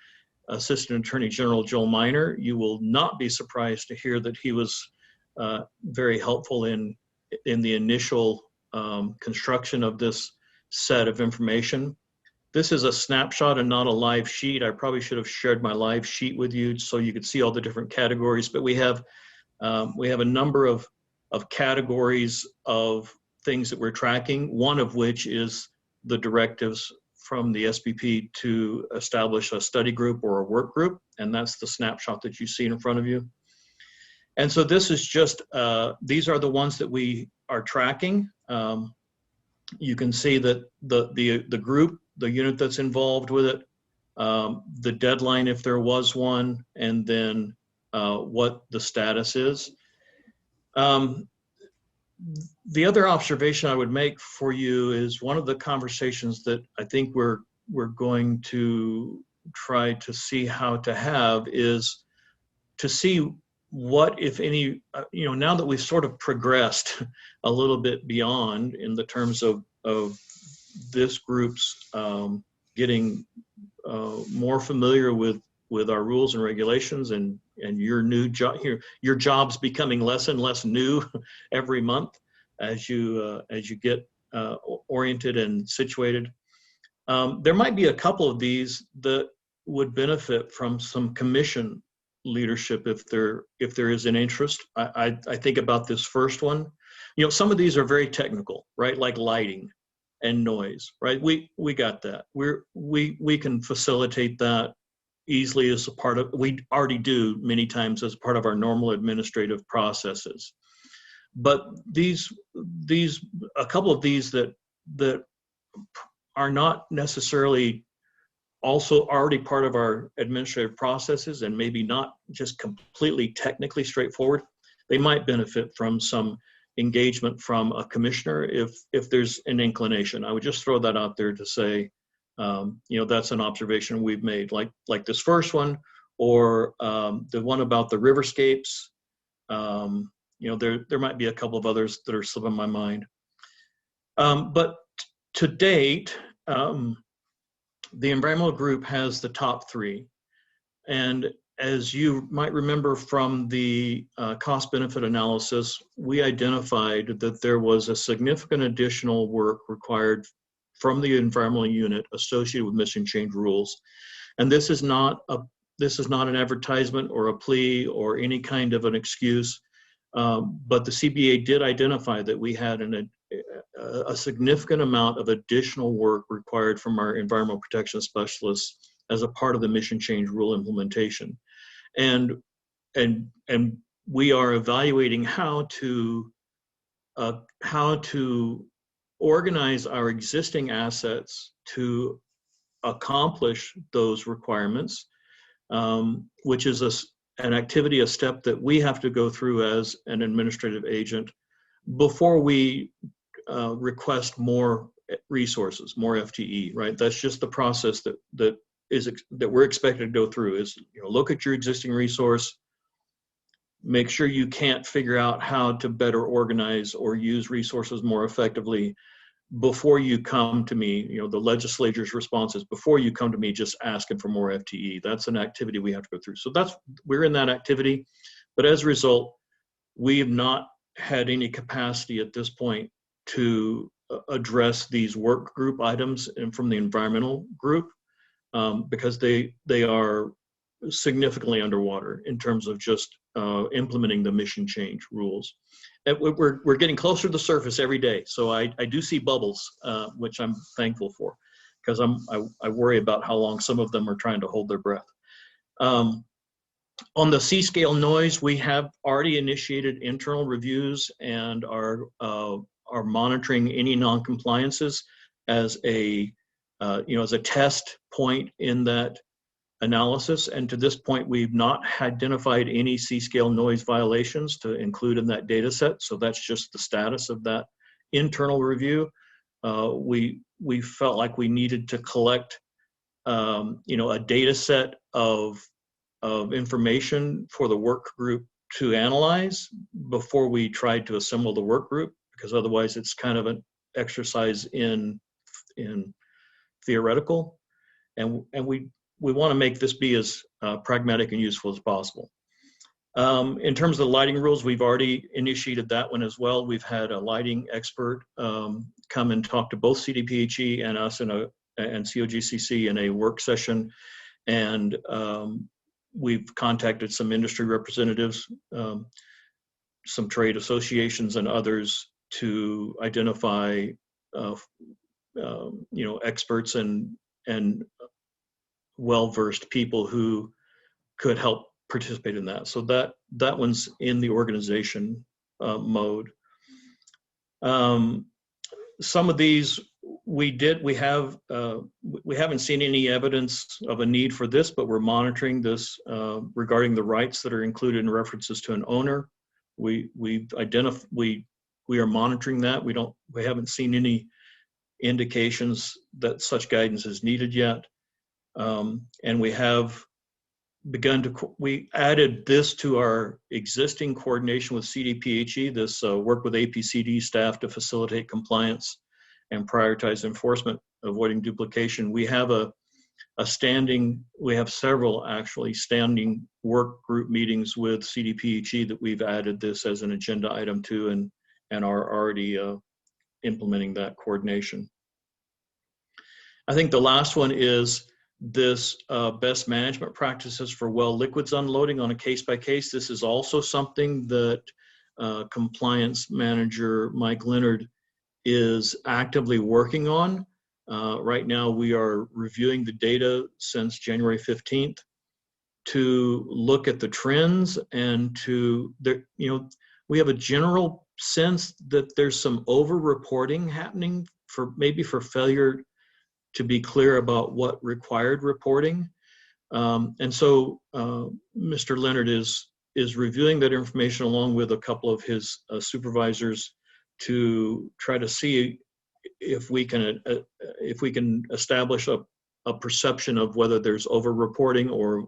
Assistant Attorney General Joel Minor. You will not be surprised to hear that he was very helpful in the initial construction of this set of information. This is a snapshot and not a live sheet. I probably should have shared my live sheet with you so you could see all the different categories, but we have a number of categories of things that we're tracking, one of which is the directives from the SBP to establish a study group or a work group, and that's the snapshot that you see in front of you. And so this is just, these are the ones that we are tracking. You can see that the group, the unit that's involved with it, the deadline if there was one, and then what the status is. The other observation I would make for you is one of the conversations that I think we're going to try to see how to have is to see what, if any, now that we've sort of progressed a little bit beyond in the terms of this group's getting more familiar with our rules and regulations, and your new job here, your job's becoming less and less new every month as you get oriented and situated. There might be a couple of these that would benefit from some commission leadership if there is an interest. I think about this first one. Some of these are very technical, right? Like lighting and noise, right? We got that. We can facilitate that easily as a part of, we already do many times as part of our normal administrative processes. But a couple of these that are not necessarily also already part of our administrative processes and maybe not just completely technically straightforward, they might benefit from some engagement from a commissioner if there's an inclination. I would just throw that out there to say, that's an observation we've made, like this first one, or the one about the riverscapes. There might be a couple of others that are slipping my mind. But to date, the environmental group has the top three. And as you might remember from the cost-benefit analysis, we identified that there was a significant additional work required from the environmental unit associated with mission change rules. And this is not an advertisement or a plea or any kind of an excuse, but the CBA did identify that we had a significant amount of additional work required from our environmental protection specialists as a part of the mission change rule implementation. And we are evaluating how to organize our existing assets to accomplish those requirements, which is an activity, a step that we have to go through as an administrative agent before we request more resources, more FTE, right? That's just the process that we're expected to go through is, look at your existing resource, make sure you can't figure out how to better organize or use resources more effectively before you come to me. The legislature's response is before you come to me just asking for more FTE. That's an activity we have to go through. So we're in that activity, but as a result, we have not had any capacity at this point to address these work group items from the environmental group because they are significantly underwater in terms of just implementing the mission change rules. And we're getting closer to the surface every day. So I do see bubbles, which I'm thankful for, because I worry about how long some of them are trying to hold their breath. On the C-scale noise, we have already initiated internal reviews and are monitoring any non-compliances as a test point in that analysis. And to this point, we've not identified any C-scale noise violations to include in that data set. So that's just the status of that internal review. We felt like we needed to collect, a data set of information for the work group to analyze before we tried to assemble the work group, because otherwise it's kind of an exercise in theoretical. And we want to make this be as pragmatic and useful as possible. In terms of the lighting rules, we've already initiated that one as well. We've had a lighting expert come and talk to both CDPHE and us and COGCC in a work session. And we've contacted some industry representatives, some trade associations and others to identify experts and well-versed people who could help participate in that. So that one's in the organization mode. Some of these we haven't seen any evidence of a need for this, but we're monitoring this regarding the rights that are included in references to an owner. We are monitoring that. We haven't seen any indications that such guidance is needed yet. And we have we added this to our existing coordination with CDPHE, this work with APCD staff to facilitate compliance and prioritize enforcement, avoiding duplication. We have we have several actually standing work group meetings with CDPHE that we've added this as an agenda item to, and are already implementing that coordination. I think the last one is this best management practices for well liquids unloading on a case by case. This is also something that compliance manager Mike Leonard is actively working on. Right now we are reviewing the data since January 15th to look at the trends and we have a general sense that there's some over-reporting happening maybe for failure to be clear about what required reporting. And so Mr. Leonard is reviewing that information along with a couple of his supervisors to try to see if we can establish a perception of whether there's over-reporting or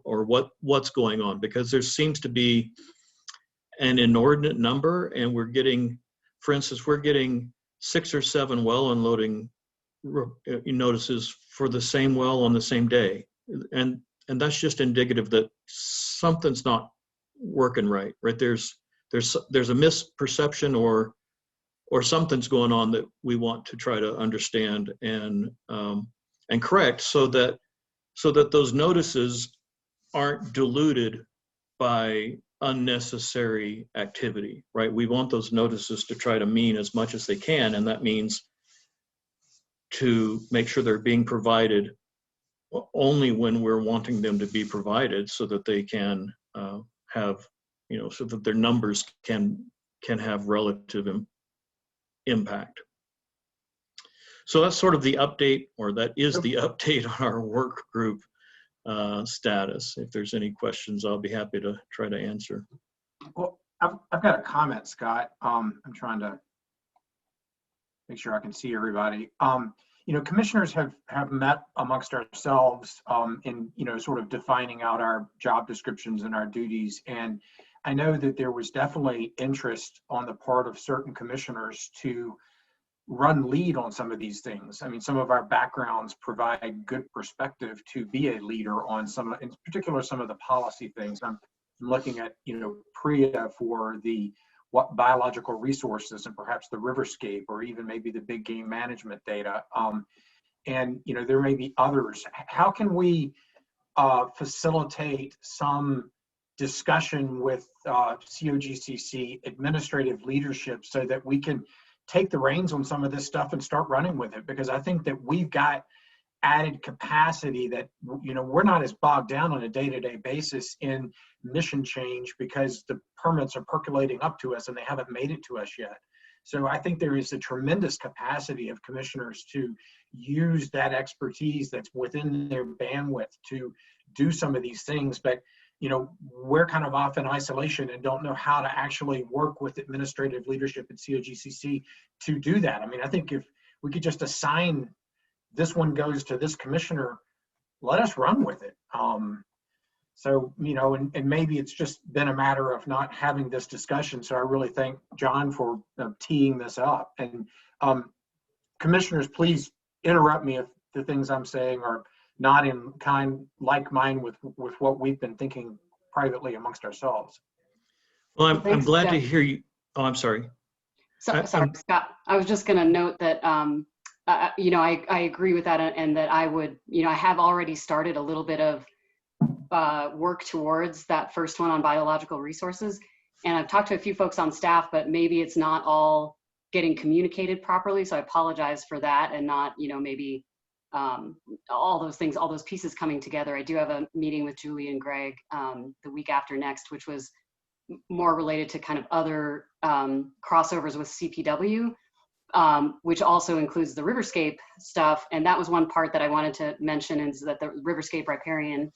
what's going on, because there seems to be an inordinate number, and we're getting, for instance, 6 or 7 well unloading notices for the same well on the same day, and that's just indicative that something's not working right. There's a misperception or something's going on that we want to try to understand and correct, so that those notices aren't diluted by unnecessary activity. Right? We want those notices to try to mean as much as they can, and that means to make sure they're being provided only when we're wanting them to be provided, so that they can have, so that their numbers can have relative impact. So that's sort of the update, or that is the update on our work group status. If there's any questions, I'll be happy to try to answer. Well, I've got a comment, Scott. I'm trying to make sure I can see everybody. Commissioners have met amongst ourselves in, sort of defining out our job descriptions and our duties. And I know that there was definitely interest on the part of certain commissioners to run lead on some of these things. I mean, some of our backgrounds provide good perspective to be a leader on in particular, some of the policy things. I'm looking at, PREA for what biological resources and perhaps the riverscape, or even maybe the big game management data. And, there may be others. How can we facilitate some discussion with COGCC administrative leadership so that we can take the reins on some of this stuff and start running with it? Because I think that we've got added capacity that, we're not as bogged down on a day-to-day basis in mission change because the permits are percolating up to us and they haven't made it to us yet. So I think there is a tremendous capacity of commissioners to use that expertise that's within their bandwidth to do some of these things. But, we're kind of off in isolation and don't know how to actually work with administrative leadership at COGCC to do that. I mean, I think if we could just assign this one goes to this commissioner, let us run with it. So, and maybe it's just been a matter of not having this discussion. So I really thank John for teeing this up. And commissioners, please interrupt me if the things I'm saying are not in like mine with what we've been thinking privately amongst ourselves. Well, I'm glad to hear you. Oh, I'm sorry. Sorry, Scott. I was just going to note that, I agree with that, and that I would, I have already started a little bit of work towards that first one on biological resources. And I've talked to a few folks on staff, but maybe it's not all getting communicated properly. So I apologize for that, and not, maybe all those things, all those pieces coming together. I do have a meeting with Julie and Greg the week after next, which was more related to kind of other crossovers with CPW. which also includes the Riverscape stuff. And that was one part that I wanted to mention, is that the Riverscape Riparian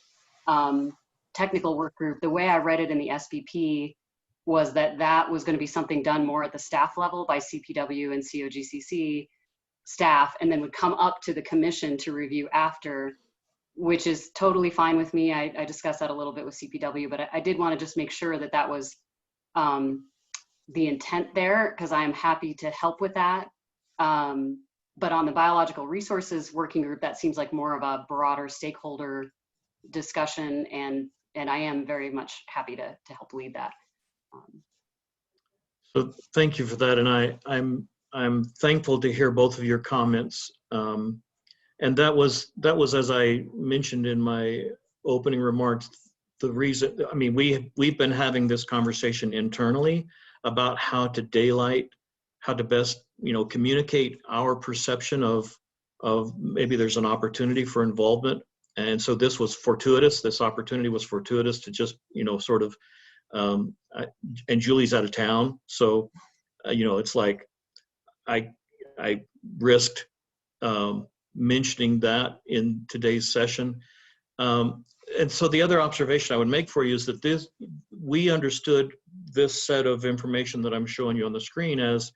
technical work group, the way I read it in the SPP was that that was going to be something done more at the staff level by CPW and COGCC staff, and then would come up to the commission to review after, which is totally fine with me. I discussed that a little bit with CPW, but I did want to just make sure that that was the intent there, because I am happy to help with that. But on the biological resources working group, that seems like more of a broader stakeholder discussion, and I am very much happy to help lead that. So thank you for that, and I'm thankful to hear both of your comments. And that was, as I mentioned in my opening remarks, the reason. I mean, we've been having this conversation internally about how to daylight, how to best, communicate our perception of maybe there's an opportunity for involvement. And so this was fortuitous. This opportunity was fortuitous to just, sort of, and Julie's out of town. So, it's like I risked mentioning that in today's session. And so the other observation I would make for you is that we understood this set of information that I'm showing you on the screen as,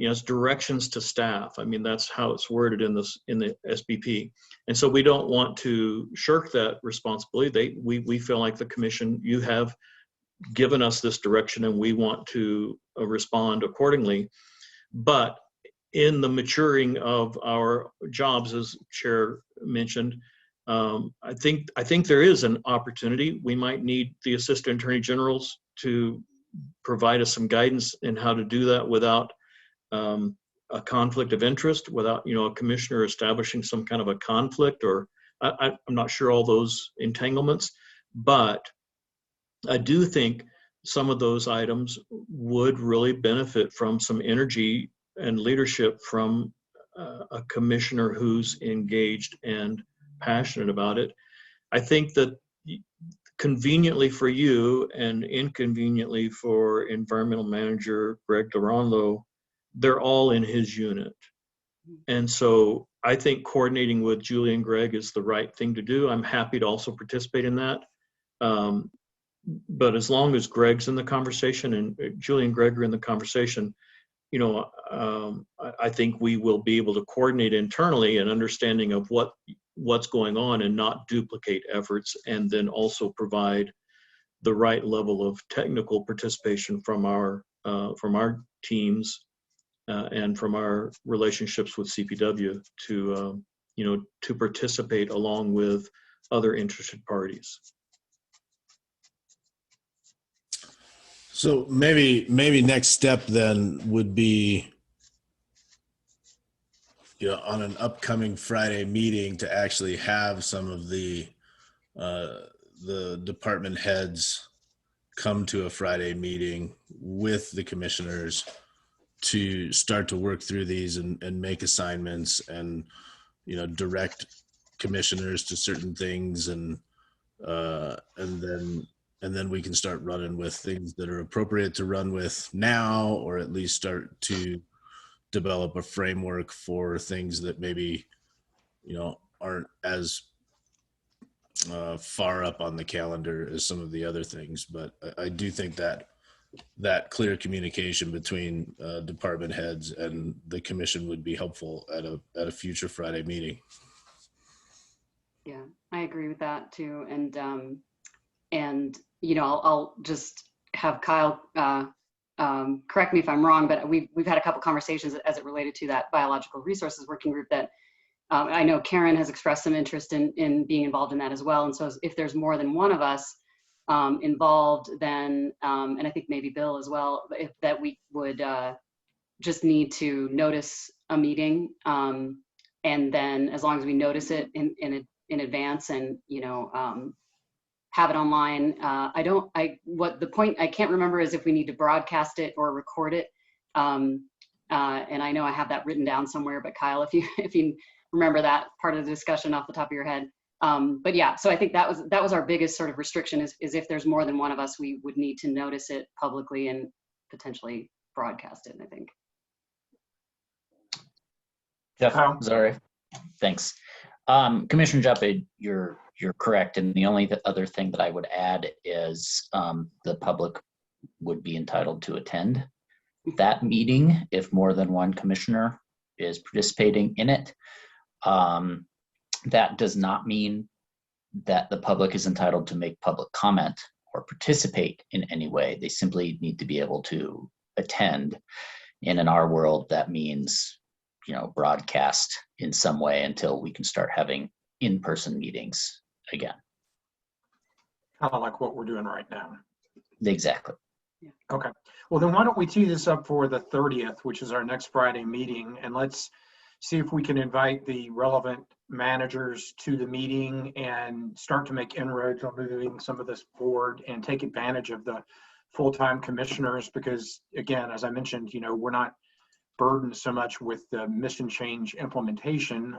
as directions to staff. I mean, that's how it's worded in the SBP. And so we don't want to shirk that responsibility. We feel like the commission, you have given us this direction and we want to respond accordingly. But in the maturing of our jobs, as Chair mentioned, I think there is an opportunity. We might need the Assistant Attorney Generals to provide us some guidance in how to do that without a conflict of interest, without a commissioner establishing some kind of a conflict, or I'm not sure all those entanglements. But I do think some of those items would really benefit from some energy and leadership from a commissioner who's engaged and passionate about it. I think that conveniently for you and inconveniently for Environmental Manager Greg Durando, they're all in his unit. And so I think coordinating with Julie and Greg is the right thing to do. I'm happy to also participate in that. But as long as Greg's in the conversation and Julie and Greg are in the conversation, I think we will be able to coordinate internally an understanding of what's going on and not duplicate efforts, and then also provide the right level of technical participation from our teams and from our relationships with CPW to participate along with other interested parties. So maybe next step then would be, on an upcoming Friday meeting to actually have some of the department heads come to a Friday meeting with the commissioners to start to work through these and make assignments and, direct commissioners to certain things, and then we can start running with things that are appropriate to run with now, or at least start to develop a framework for things that maybe, aren't as far up on the calendar as some of the other things. But I do think that clear communication between department heads and the commission would be helpful at a future Friday meeting. Yeah, I agree with that too. And I'll just have Kyle correct me if I'm wrong, but we've had a couple conversations as it related to that biological resources working group that I know Karen has expressed some interest in being involved in that as well. And so if there's more than one of us involved, then, and I think maybe Bill as well, that we would just need to notice a meeting. And then as long as we notice it in advance and, have it online. What the point I can't remember is if we need to broadcast it or record it. And I know I have that written down somewhere, but Kyle, if you remember that part of the discussion off the top of your head. But yeah, so I think that was our biggest sort of restriction is if there's more than one of us, we would need to notice it publicly and potentially broadcast it, I think. Jeff, Kyle? sorry. Thanks. Commissioner Juppé, you're correct. And the only other thing that I would add is the public would be entitled to attend that meeting if more than one commissioner is participating in it. That does not mean that the public is entitled to make public comment or participate in any way. They simply need to be able to attend. And in our world, that means, broadcast in some way until we can start having in-person meetings again. Kind of like what we're doing right now. Exactly. Okay. Well, then why don't we tee this up for the 30th, which is our next Friday meeting, and let's see if we can invite the relevant managers to the meeting and start to make inroads on moving some of this forward and take advantage of the full-time commissioners, because again, as I mentioned, we're not burdened so much with the mission change implementation.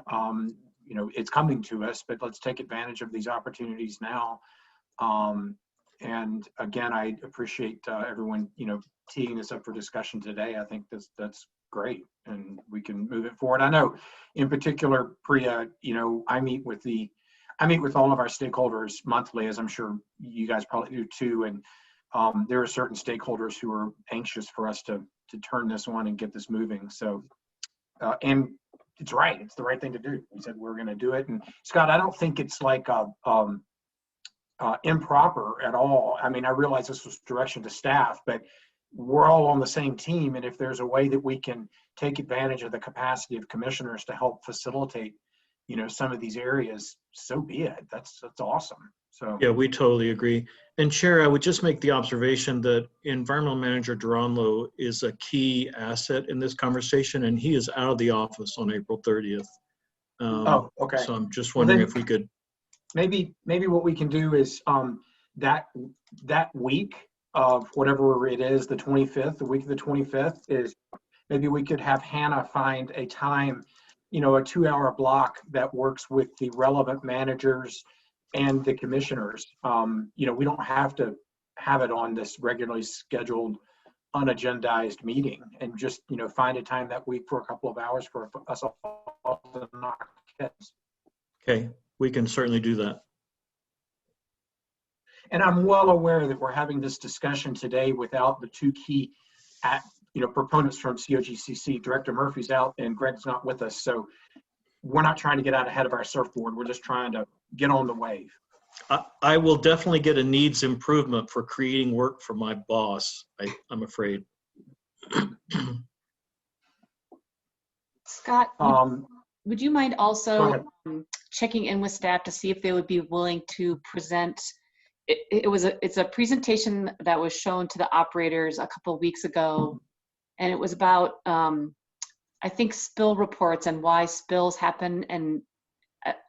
It's coming to us, but let's take advantage of these opportunities now. And again, I appreciate everyone, teeing this up for discussion today. I think that's great, and we can move it forward. I know, in particular, Priya, I meet with all of our stakeholders monthly, as I'm sure you guys probably do too. And there are certain stakeholders who are anxious for us to turn this on and get this moving. So, and it's right. It's the right thing to do. We said we're going to do it. And Scott, I don't think it's like improper at all. I mean, I realize this was direction to staff, but we're all on the same team. And if there's a way that we can take advantage of the capacity of commissioners to help facilitate, some of these areas, so be it. That's awesome. So Yeah, we totally agree. And Chair, I would just make the observation that Environmental Manager Duranlo is a key asset in this conversation, and he is out of the office on April 30th. Oh, okay. So I'm just wondering if we could. Maybe what we can do is that week of whatever it is, the 25th, the week of the 25th, is maybe we could have Hannah find a time, a 2-hour block that works with the relevant managers and the commissioners. We don't have to have it on this regularly scheduled, unagendized meeting, and just, find a time that week for a couple of hours for us all to knock heads. Okay, we can certainly do that. And I'm well aware that we're having this discussion today without the two key proponents from COGCC. Director Murphy's out and Greg's not with us. So we're not trying to get out ahead of our surfboard. We're just trying to get on the wave. I will definitely get a needs improvement for creating work for my boss, I'm afraid. Scott, would you mind also checking in with staff to see if they would be willing to present? It's a presentation that was shown to the operators a couple of weeks ago, and it was about I think spill reports and why spills happen, and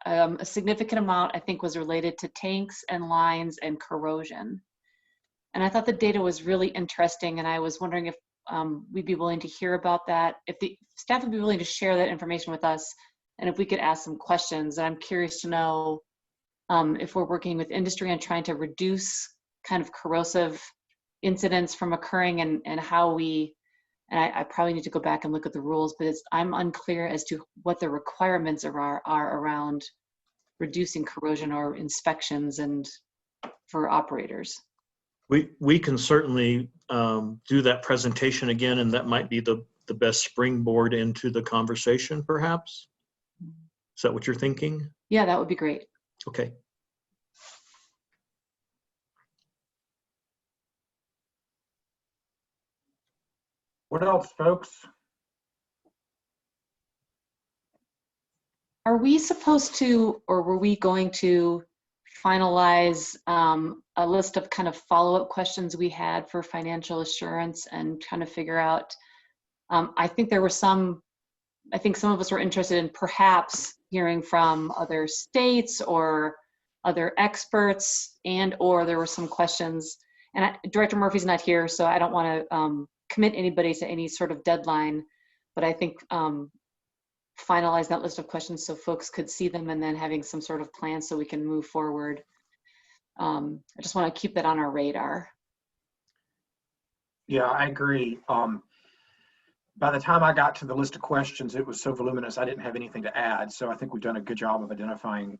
a significant amount I think was related to tanks and lines and corrosion. And I thought the data was really interesting, and I was wondering if we'd be willing to hear about that, if the staff would be willing to share that information with us, and if we could ask some questions. And I'm curious to know if we're working with industry and trying to reduce kind of corrosive incidents from occurring, and how we, and I probably need to go back and look at the rules, but I'm unclear as to what the requirements are around reducing corrosion or inspections and for operators. We can certainly do that presentation again, and that might be the best springboard into the conversation, perhaps. Is that what you're thinking? Yeah, that would be great. Okay. What else, folks? Are we supposed to, or were we going to finalize a list of kind of follow-up questions we had for financial assurance and trying to figure out, I think some of us were interested in perhaps hearing from other states or other experts, or there were some questions, and Director Murphy's not here, so I don't want to commit anybody to any sort of deadline, but I think finalize that list of questions so folks could see them, and then having some sort of plan so we can move forward. I just want to keep that on our radar. Yeah, I agree. by the time I got to the list of questions, it was so voluminous, I didn't have anything to add. So I think we've done a good job of identifying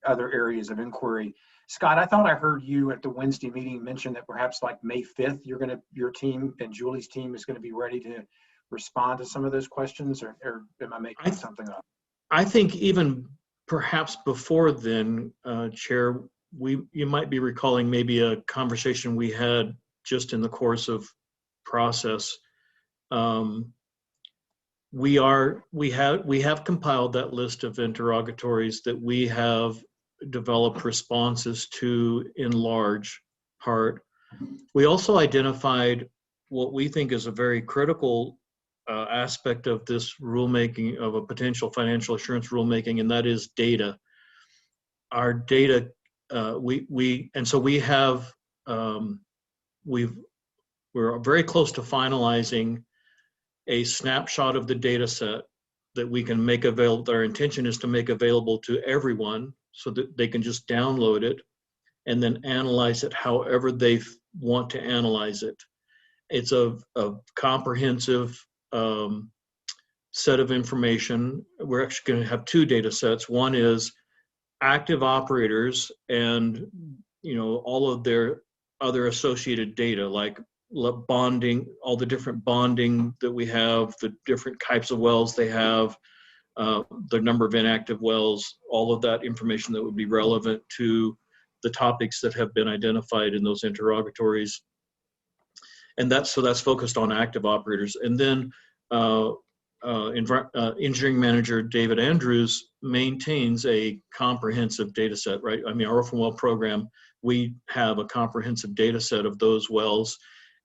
other areas of inquiry. Scott, I thought I heard you at the Wednesday meeting mention that perhaps like May 5th, your team and Julie's team is going to be ready to respond to some of those questions, or am I making something up? I think even perhaps before then, Chair, you might be recalling maybe a conversation we had just in the course of process. We have compiled that list of interrogatories that we have developed responses to in large part. We also identified what we think is a very critical aspect of this rulemaking, of a potential financial assurance rulemaking, and that is data. Our data, we're very close to finalizing a snapshot of the data set that we can make available. Our intention is to make available to everyone so that they can just download it and then analyze it however they want to analyze it. It's a comprehensive set of information. We're actually going to have two data sets. One is active operators and all of their other associated data, like bonding, all the different bonding that we have, the different types of wells they have, the number of inactive wells, all of that information that would be relevant to the topics that have been identified in those interrogatories. And that's focused on active operators. And then engineering manager David Andrews maintains a comprehensive data set, right? I mean, our orphan well program, we have a comprehensive data set of those wells.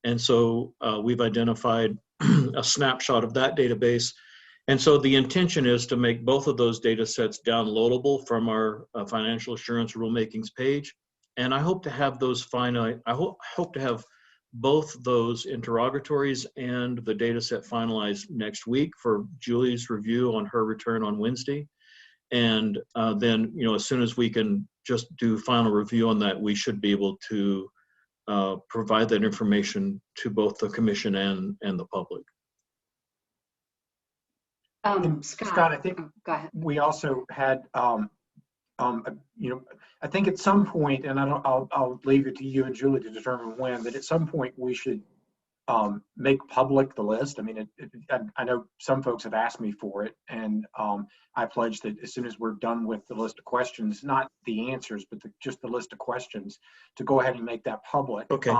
And so we've identified a snapshot of that database. And so the intention is to make both of those data sets downloadable from our financial assurance rulemakings page. And I hope to have those hope to have both those interrogatories and the data set finalized next week for Julie's review on her return on Wednesday. And then, as soon as we can just do final review on that, we should be able to provide that information to both the commission and the public. Scott, I think go ahead. we also had, I think at some point, and I'll leave it to you and Julie to determine when, but at some point we should make public the list. I mean, I know some folks have asked me for it, and I pledge that as soon as we're done with the list of questions, not the answers, but just the list of questions, to go ahead and make that public. Okay.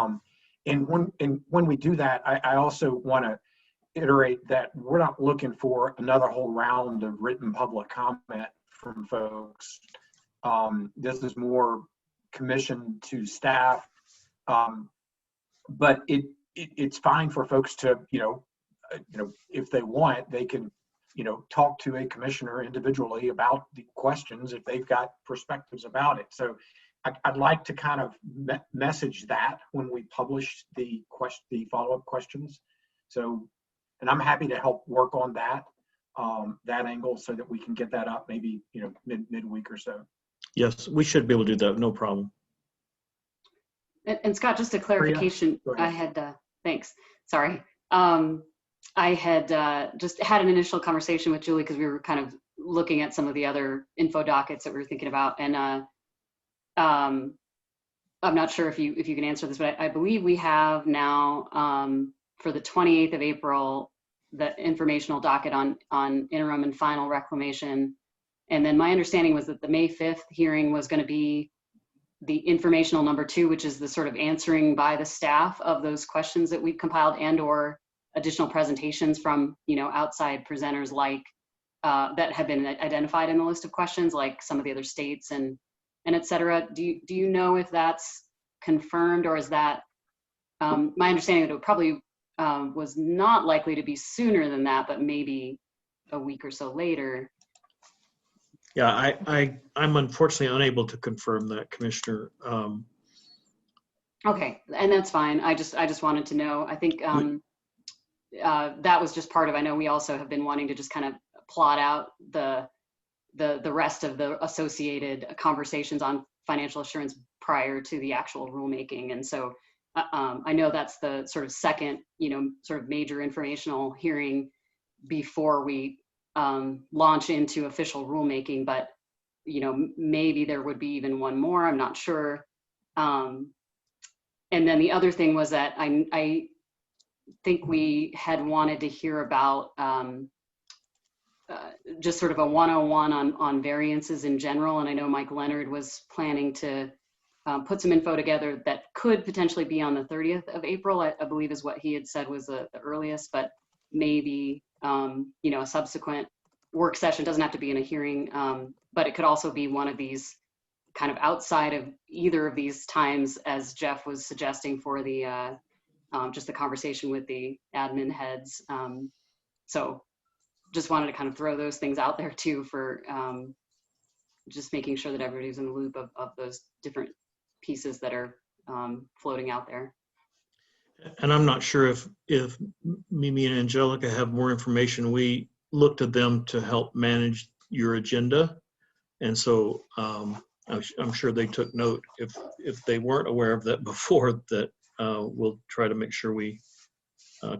And when we do that, I also want to iterate that we're not looking for another whole round of written public comment from folks. This is more commission to staff, but it's fine for folks to, if they want, they can, talk to a commissioner individually about the questions if they've got perspectives about it. So I'd like to kind of message that when we publish the follow-up questions. So, and I'm happy to help work on that angle so that we can get that up maybe, midweek or so. Yes, we should be able to do that. No problem. And Scott, just a clarification, I had, thanks, sorry. I had just had an initial conversation with Julie because we were kind of looking at some of the other info dockets that we were thinking about. And I'm not sure if you can answer this, but I believe we have now for the 28th of April, the informational docket on interim and final reclamation. And then my understanding was that the May 5th hearing was going to be the informational number 2, which is the sort of answering by the staff of those questions that we've compiled, and or additional presentations from, outside presenters like that have been identified in the list of questions, like some of the other states and et cetera. Do you know if that's confirmed, or is that my understanding that it probably was not likely to be sooner than that, but maybe a week or so later? Yeah, I'm unfortunately unable to confirm that, Commissioner. Okay, and that's fine. I just wanted to know. I think that was just part of. I know we also have been wanting to just kind of plot out the rest of the associated conversations on financial assurance prior to the actual rulemaking, and so I know that's the sort of second, sort of major informational hearing before we launch into official rulemaking, but maybe there would be even one more, I'm not sure. And then the other thing was that I think we had wanted to hear about just sort of a 101 on variances in general. And I know Mike Leonard was planning to put some info together that could potentially be on the 30th of April, I believe is what he had said was the earliest, but maybe, a subsequent work session. Doesn't have to be in a hearing, but it could also be one of these kind of outside of either of these times, as Jeff was suggesting for the just the conversation with the admin heads. So just wanted to kind of throw those things out there too for just making sure that everybody's in the loop of those different pieces that are floating out there. And I'm not sure if Mimi and Angelica have more information. We looked to them to help manage your agenda. And so I'm sure they took note. If they weren't aware of that before, that we'll try to make sure we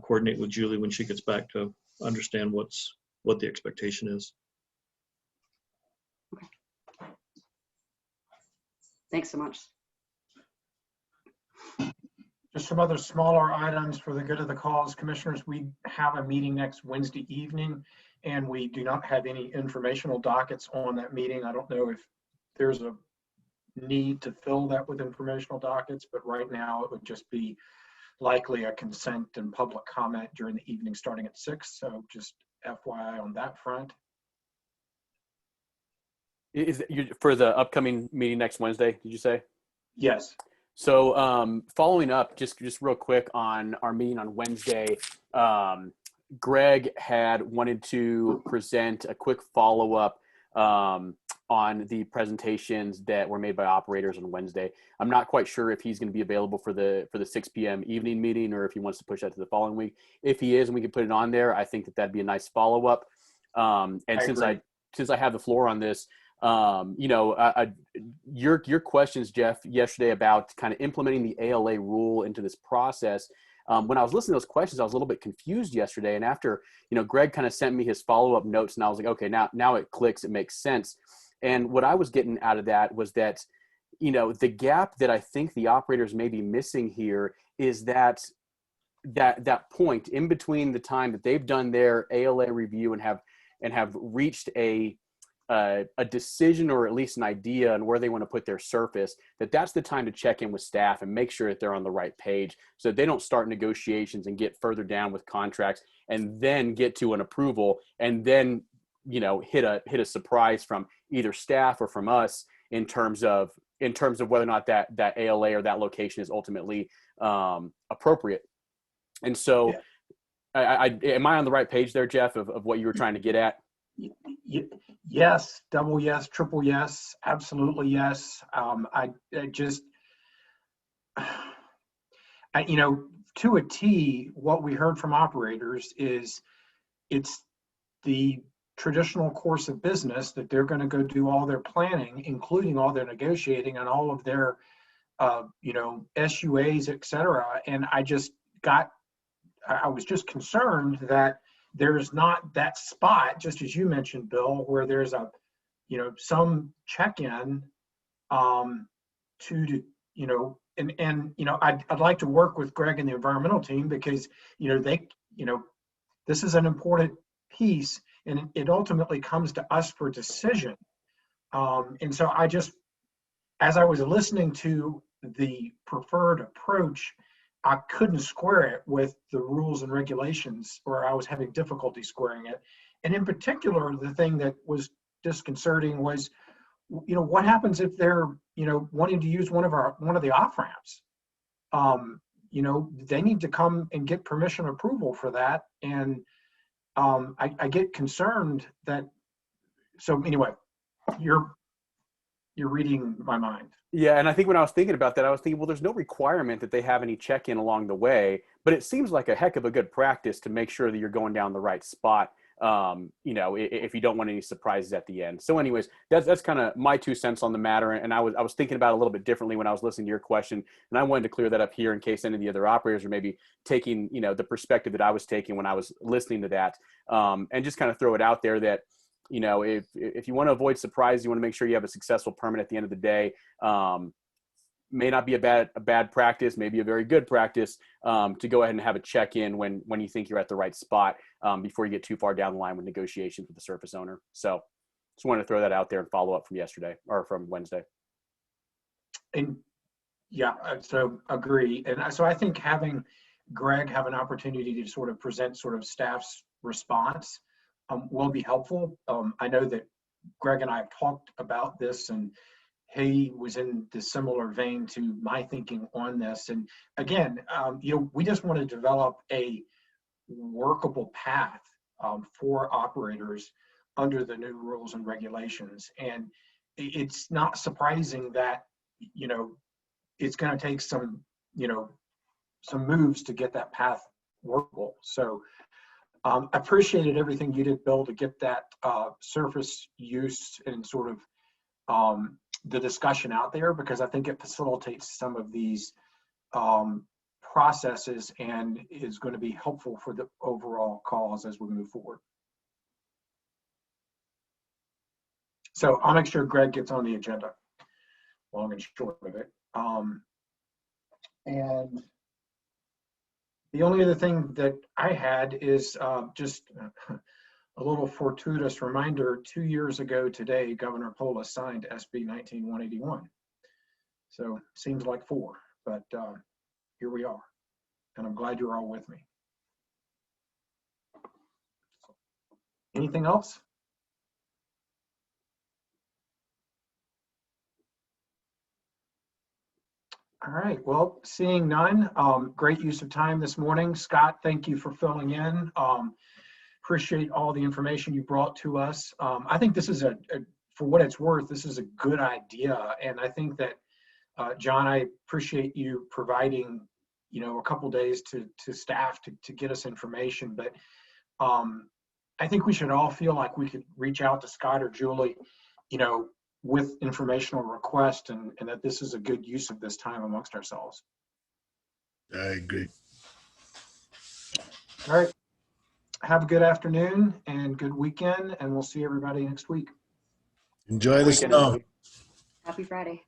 coordinate with Julie when she gets back to understand what the expectation is. Okay. Thanks so much. Just some other smaller items for the good of the cause. Commissioners, we have a meeting next Wednesday evening, and we do not have any informational dockets on that meeting. I don't know if there's a need to fill that with informational dockets, but right now it would just be likely a consent and public comment during the evening starting at 6. So just FYI on that front. Is it for the upcoming meeting next Wednesday, did you say? Yes. So following up, just real quick on our meeting on Wednesday, Greg had wanted to present a quick follow-up on the presentations that were made by operators on Wednesday. I'm not quite sure if he's going to be available for the 6 p.m. evening meeting or if he wants to push that to the following week. If he is, and we can put it on there, I think that'd be a nice follow-up. And since I have the floor on this, your questions, Jeff, yesterday about kind of implementing the ALA rule into this process. When I was listening to those questions, I was a little bit confused yesterday. And after, Greg kind of sent me his follow-up notes, and I was like, okay, now it clicks, it makes sense. And what I was getting out of that was that, the gap that I think the operators may be missing here is that point in between the time that they've done their ALA review and have reached a decision or at least an idea on where they want to put their surface, that's the time to check in with staff and make sure that they're on the right page so that they don't start negotiations and get further down with contracts and then get to an approval and then, hit a surprise from either staff or from us in terms of whether or not that ALA or that location is ultimately appropriate. And so am I on the right page there, Jeff, of what you were trying to get at? Yes, double yes, triple yes, absolutely yes. To a T, what we heard from operators is it's the traditional course of business that they're going to go do all their planning, including all their negotiating and all of their, SUAs, et cetera. And I was just concerned that there's not that spot, just as you mentioned, Bill, where there's some check-in I'd like to work with Greg and the environmental team because, this is an important piece and it ultimately comes to us for decision. And so as I was listening to the preferred approach, I couldn't square it with the rules and regulations, or I was having difficulty squaring it. And in particular, the thing that was disconcerting was, what happens if they're, wanting to use one of the off ramps? They need to come and get permission approval for that. And I get concerned that, so anyway, you're reading my mind. Yeah, and I think when I was thinking about that, I was thinking, well, there's no requirement that they have any check-in along the way, but it seems like a heck of a good practice to make sure that you're going down the right spot you know, if you don't want any surprises at the end. So anyways, that's kind of my 2 cents on the matter. And I was thinking about it a little bit differently when I was listening to your question, and I wanted to clear that up here in case any of the other operators are maybe taking, you know, the perspective that I was taking when I was listening to that, and just kind of throw it out there that, you know, if you want to avoid surprise, you want to make sure you have a successful permit at the end of the day. May not be a bad practice, maybe a very good practice, to go ahead and have a check-in when you think you're at the right spot, before you get too far down the line with negotiations with the surface owner. So just wanted to throw that out there and follow up from yesterday or from Wednesday. And yeah, so agree. And so I think having Greg have an opportunity to sort of present sort of staff's response will be helpful. I know that Greg and I have talked about this, and he was in the similar vein to my thinking on this. And again, you know, we just want to develop a workable path for operators under the new rules and regulations. And it's not surprising that, you know, it's going to take some, you know, some moves to get that path workable. So I appreciated everything you did, Bill, to get that surface use and sort of the discussion out there, because I think it facilitates some of these processes and is going to be helpful for the overall cause as we move forward. So I'll make sure Greg gets on the agenda, long and short of it. And the only other thing that I had is just a little fortuitous reminder. 2 years ago today, Governor Polis signed SB 19181. So seems like 4, but here we are. And I'm glad you're all with me. Anything else? All right, well, seeing none, great use of time this morning. Scott, thank you for filling in. Appreciate all the information you brought to us. I think this is for what it's worth, this is a good idea. And I think that, John, I appreciate you providing, you know, a couple days to staff to get us information. But I think we should all feel like we could reach out to Scott or Julie, you know, with informational request, and that this is a good use of this time amongst ourselves. I agree. All right. Have a good afternoon and good weekend, and we'll see everybody next week. Enjoy the Weekend, snow. everybody. Happy Friday.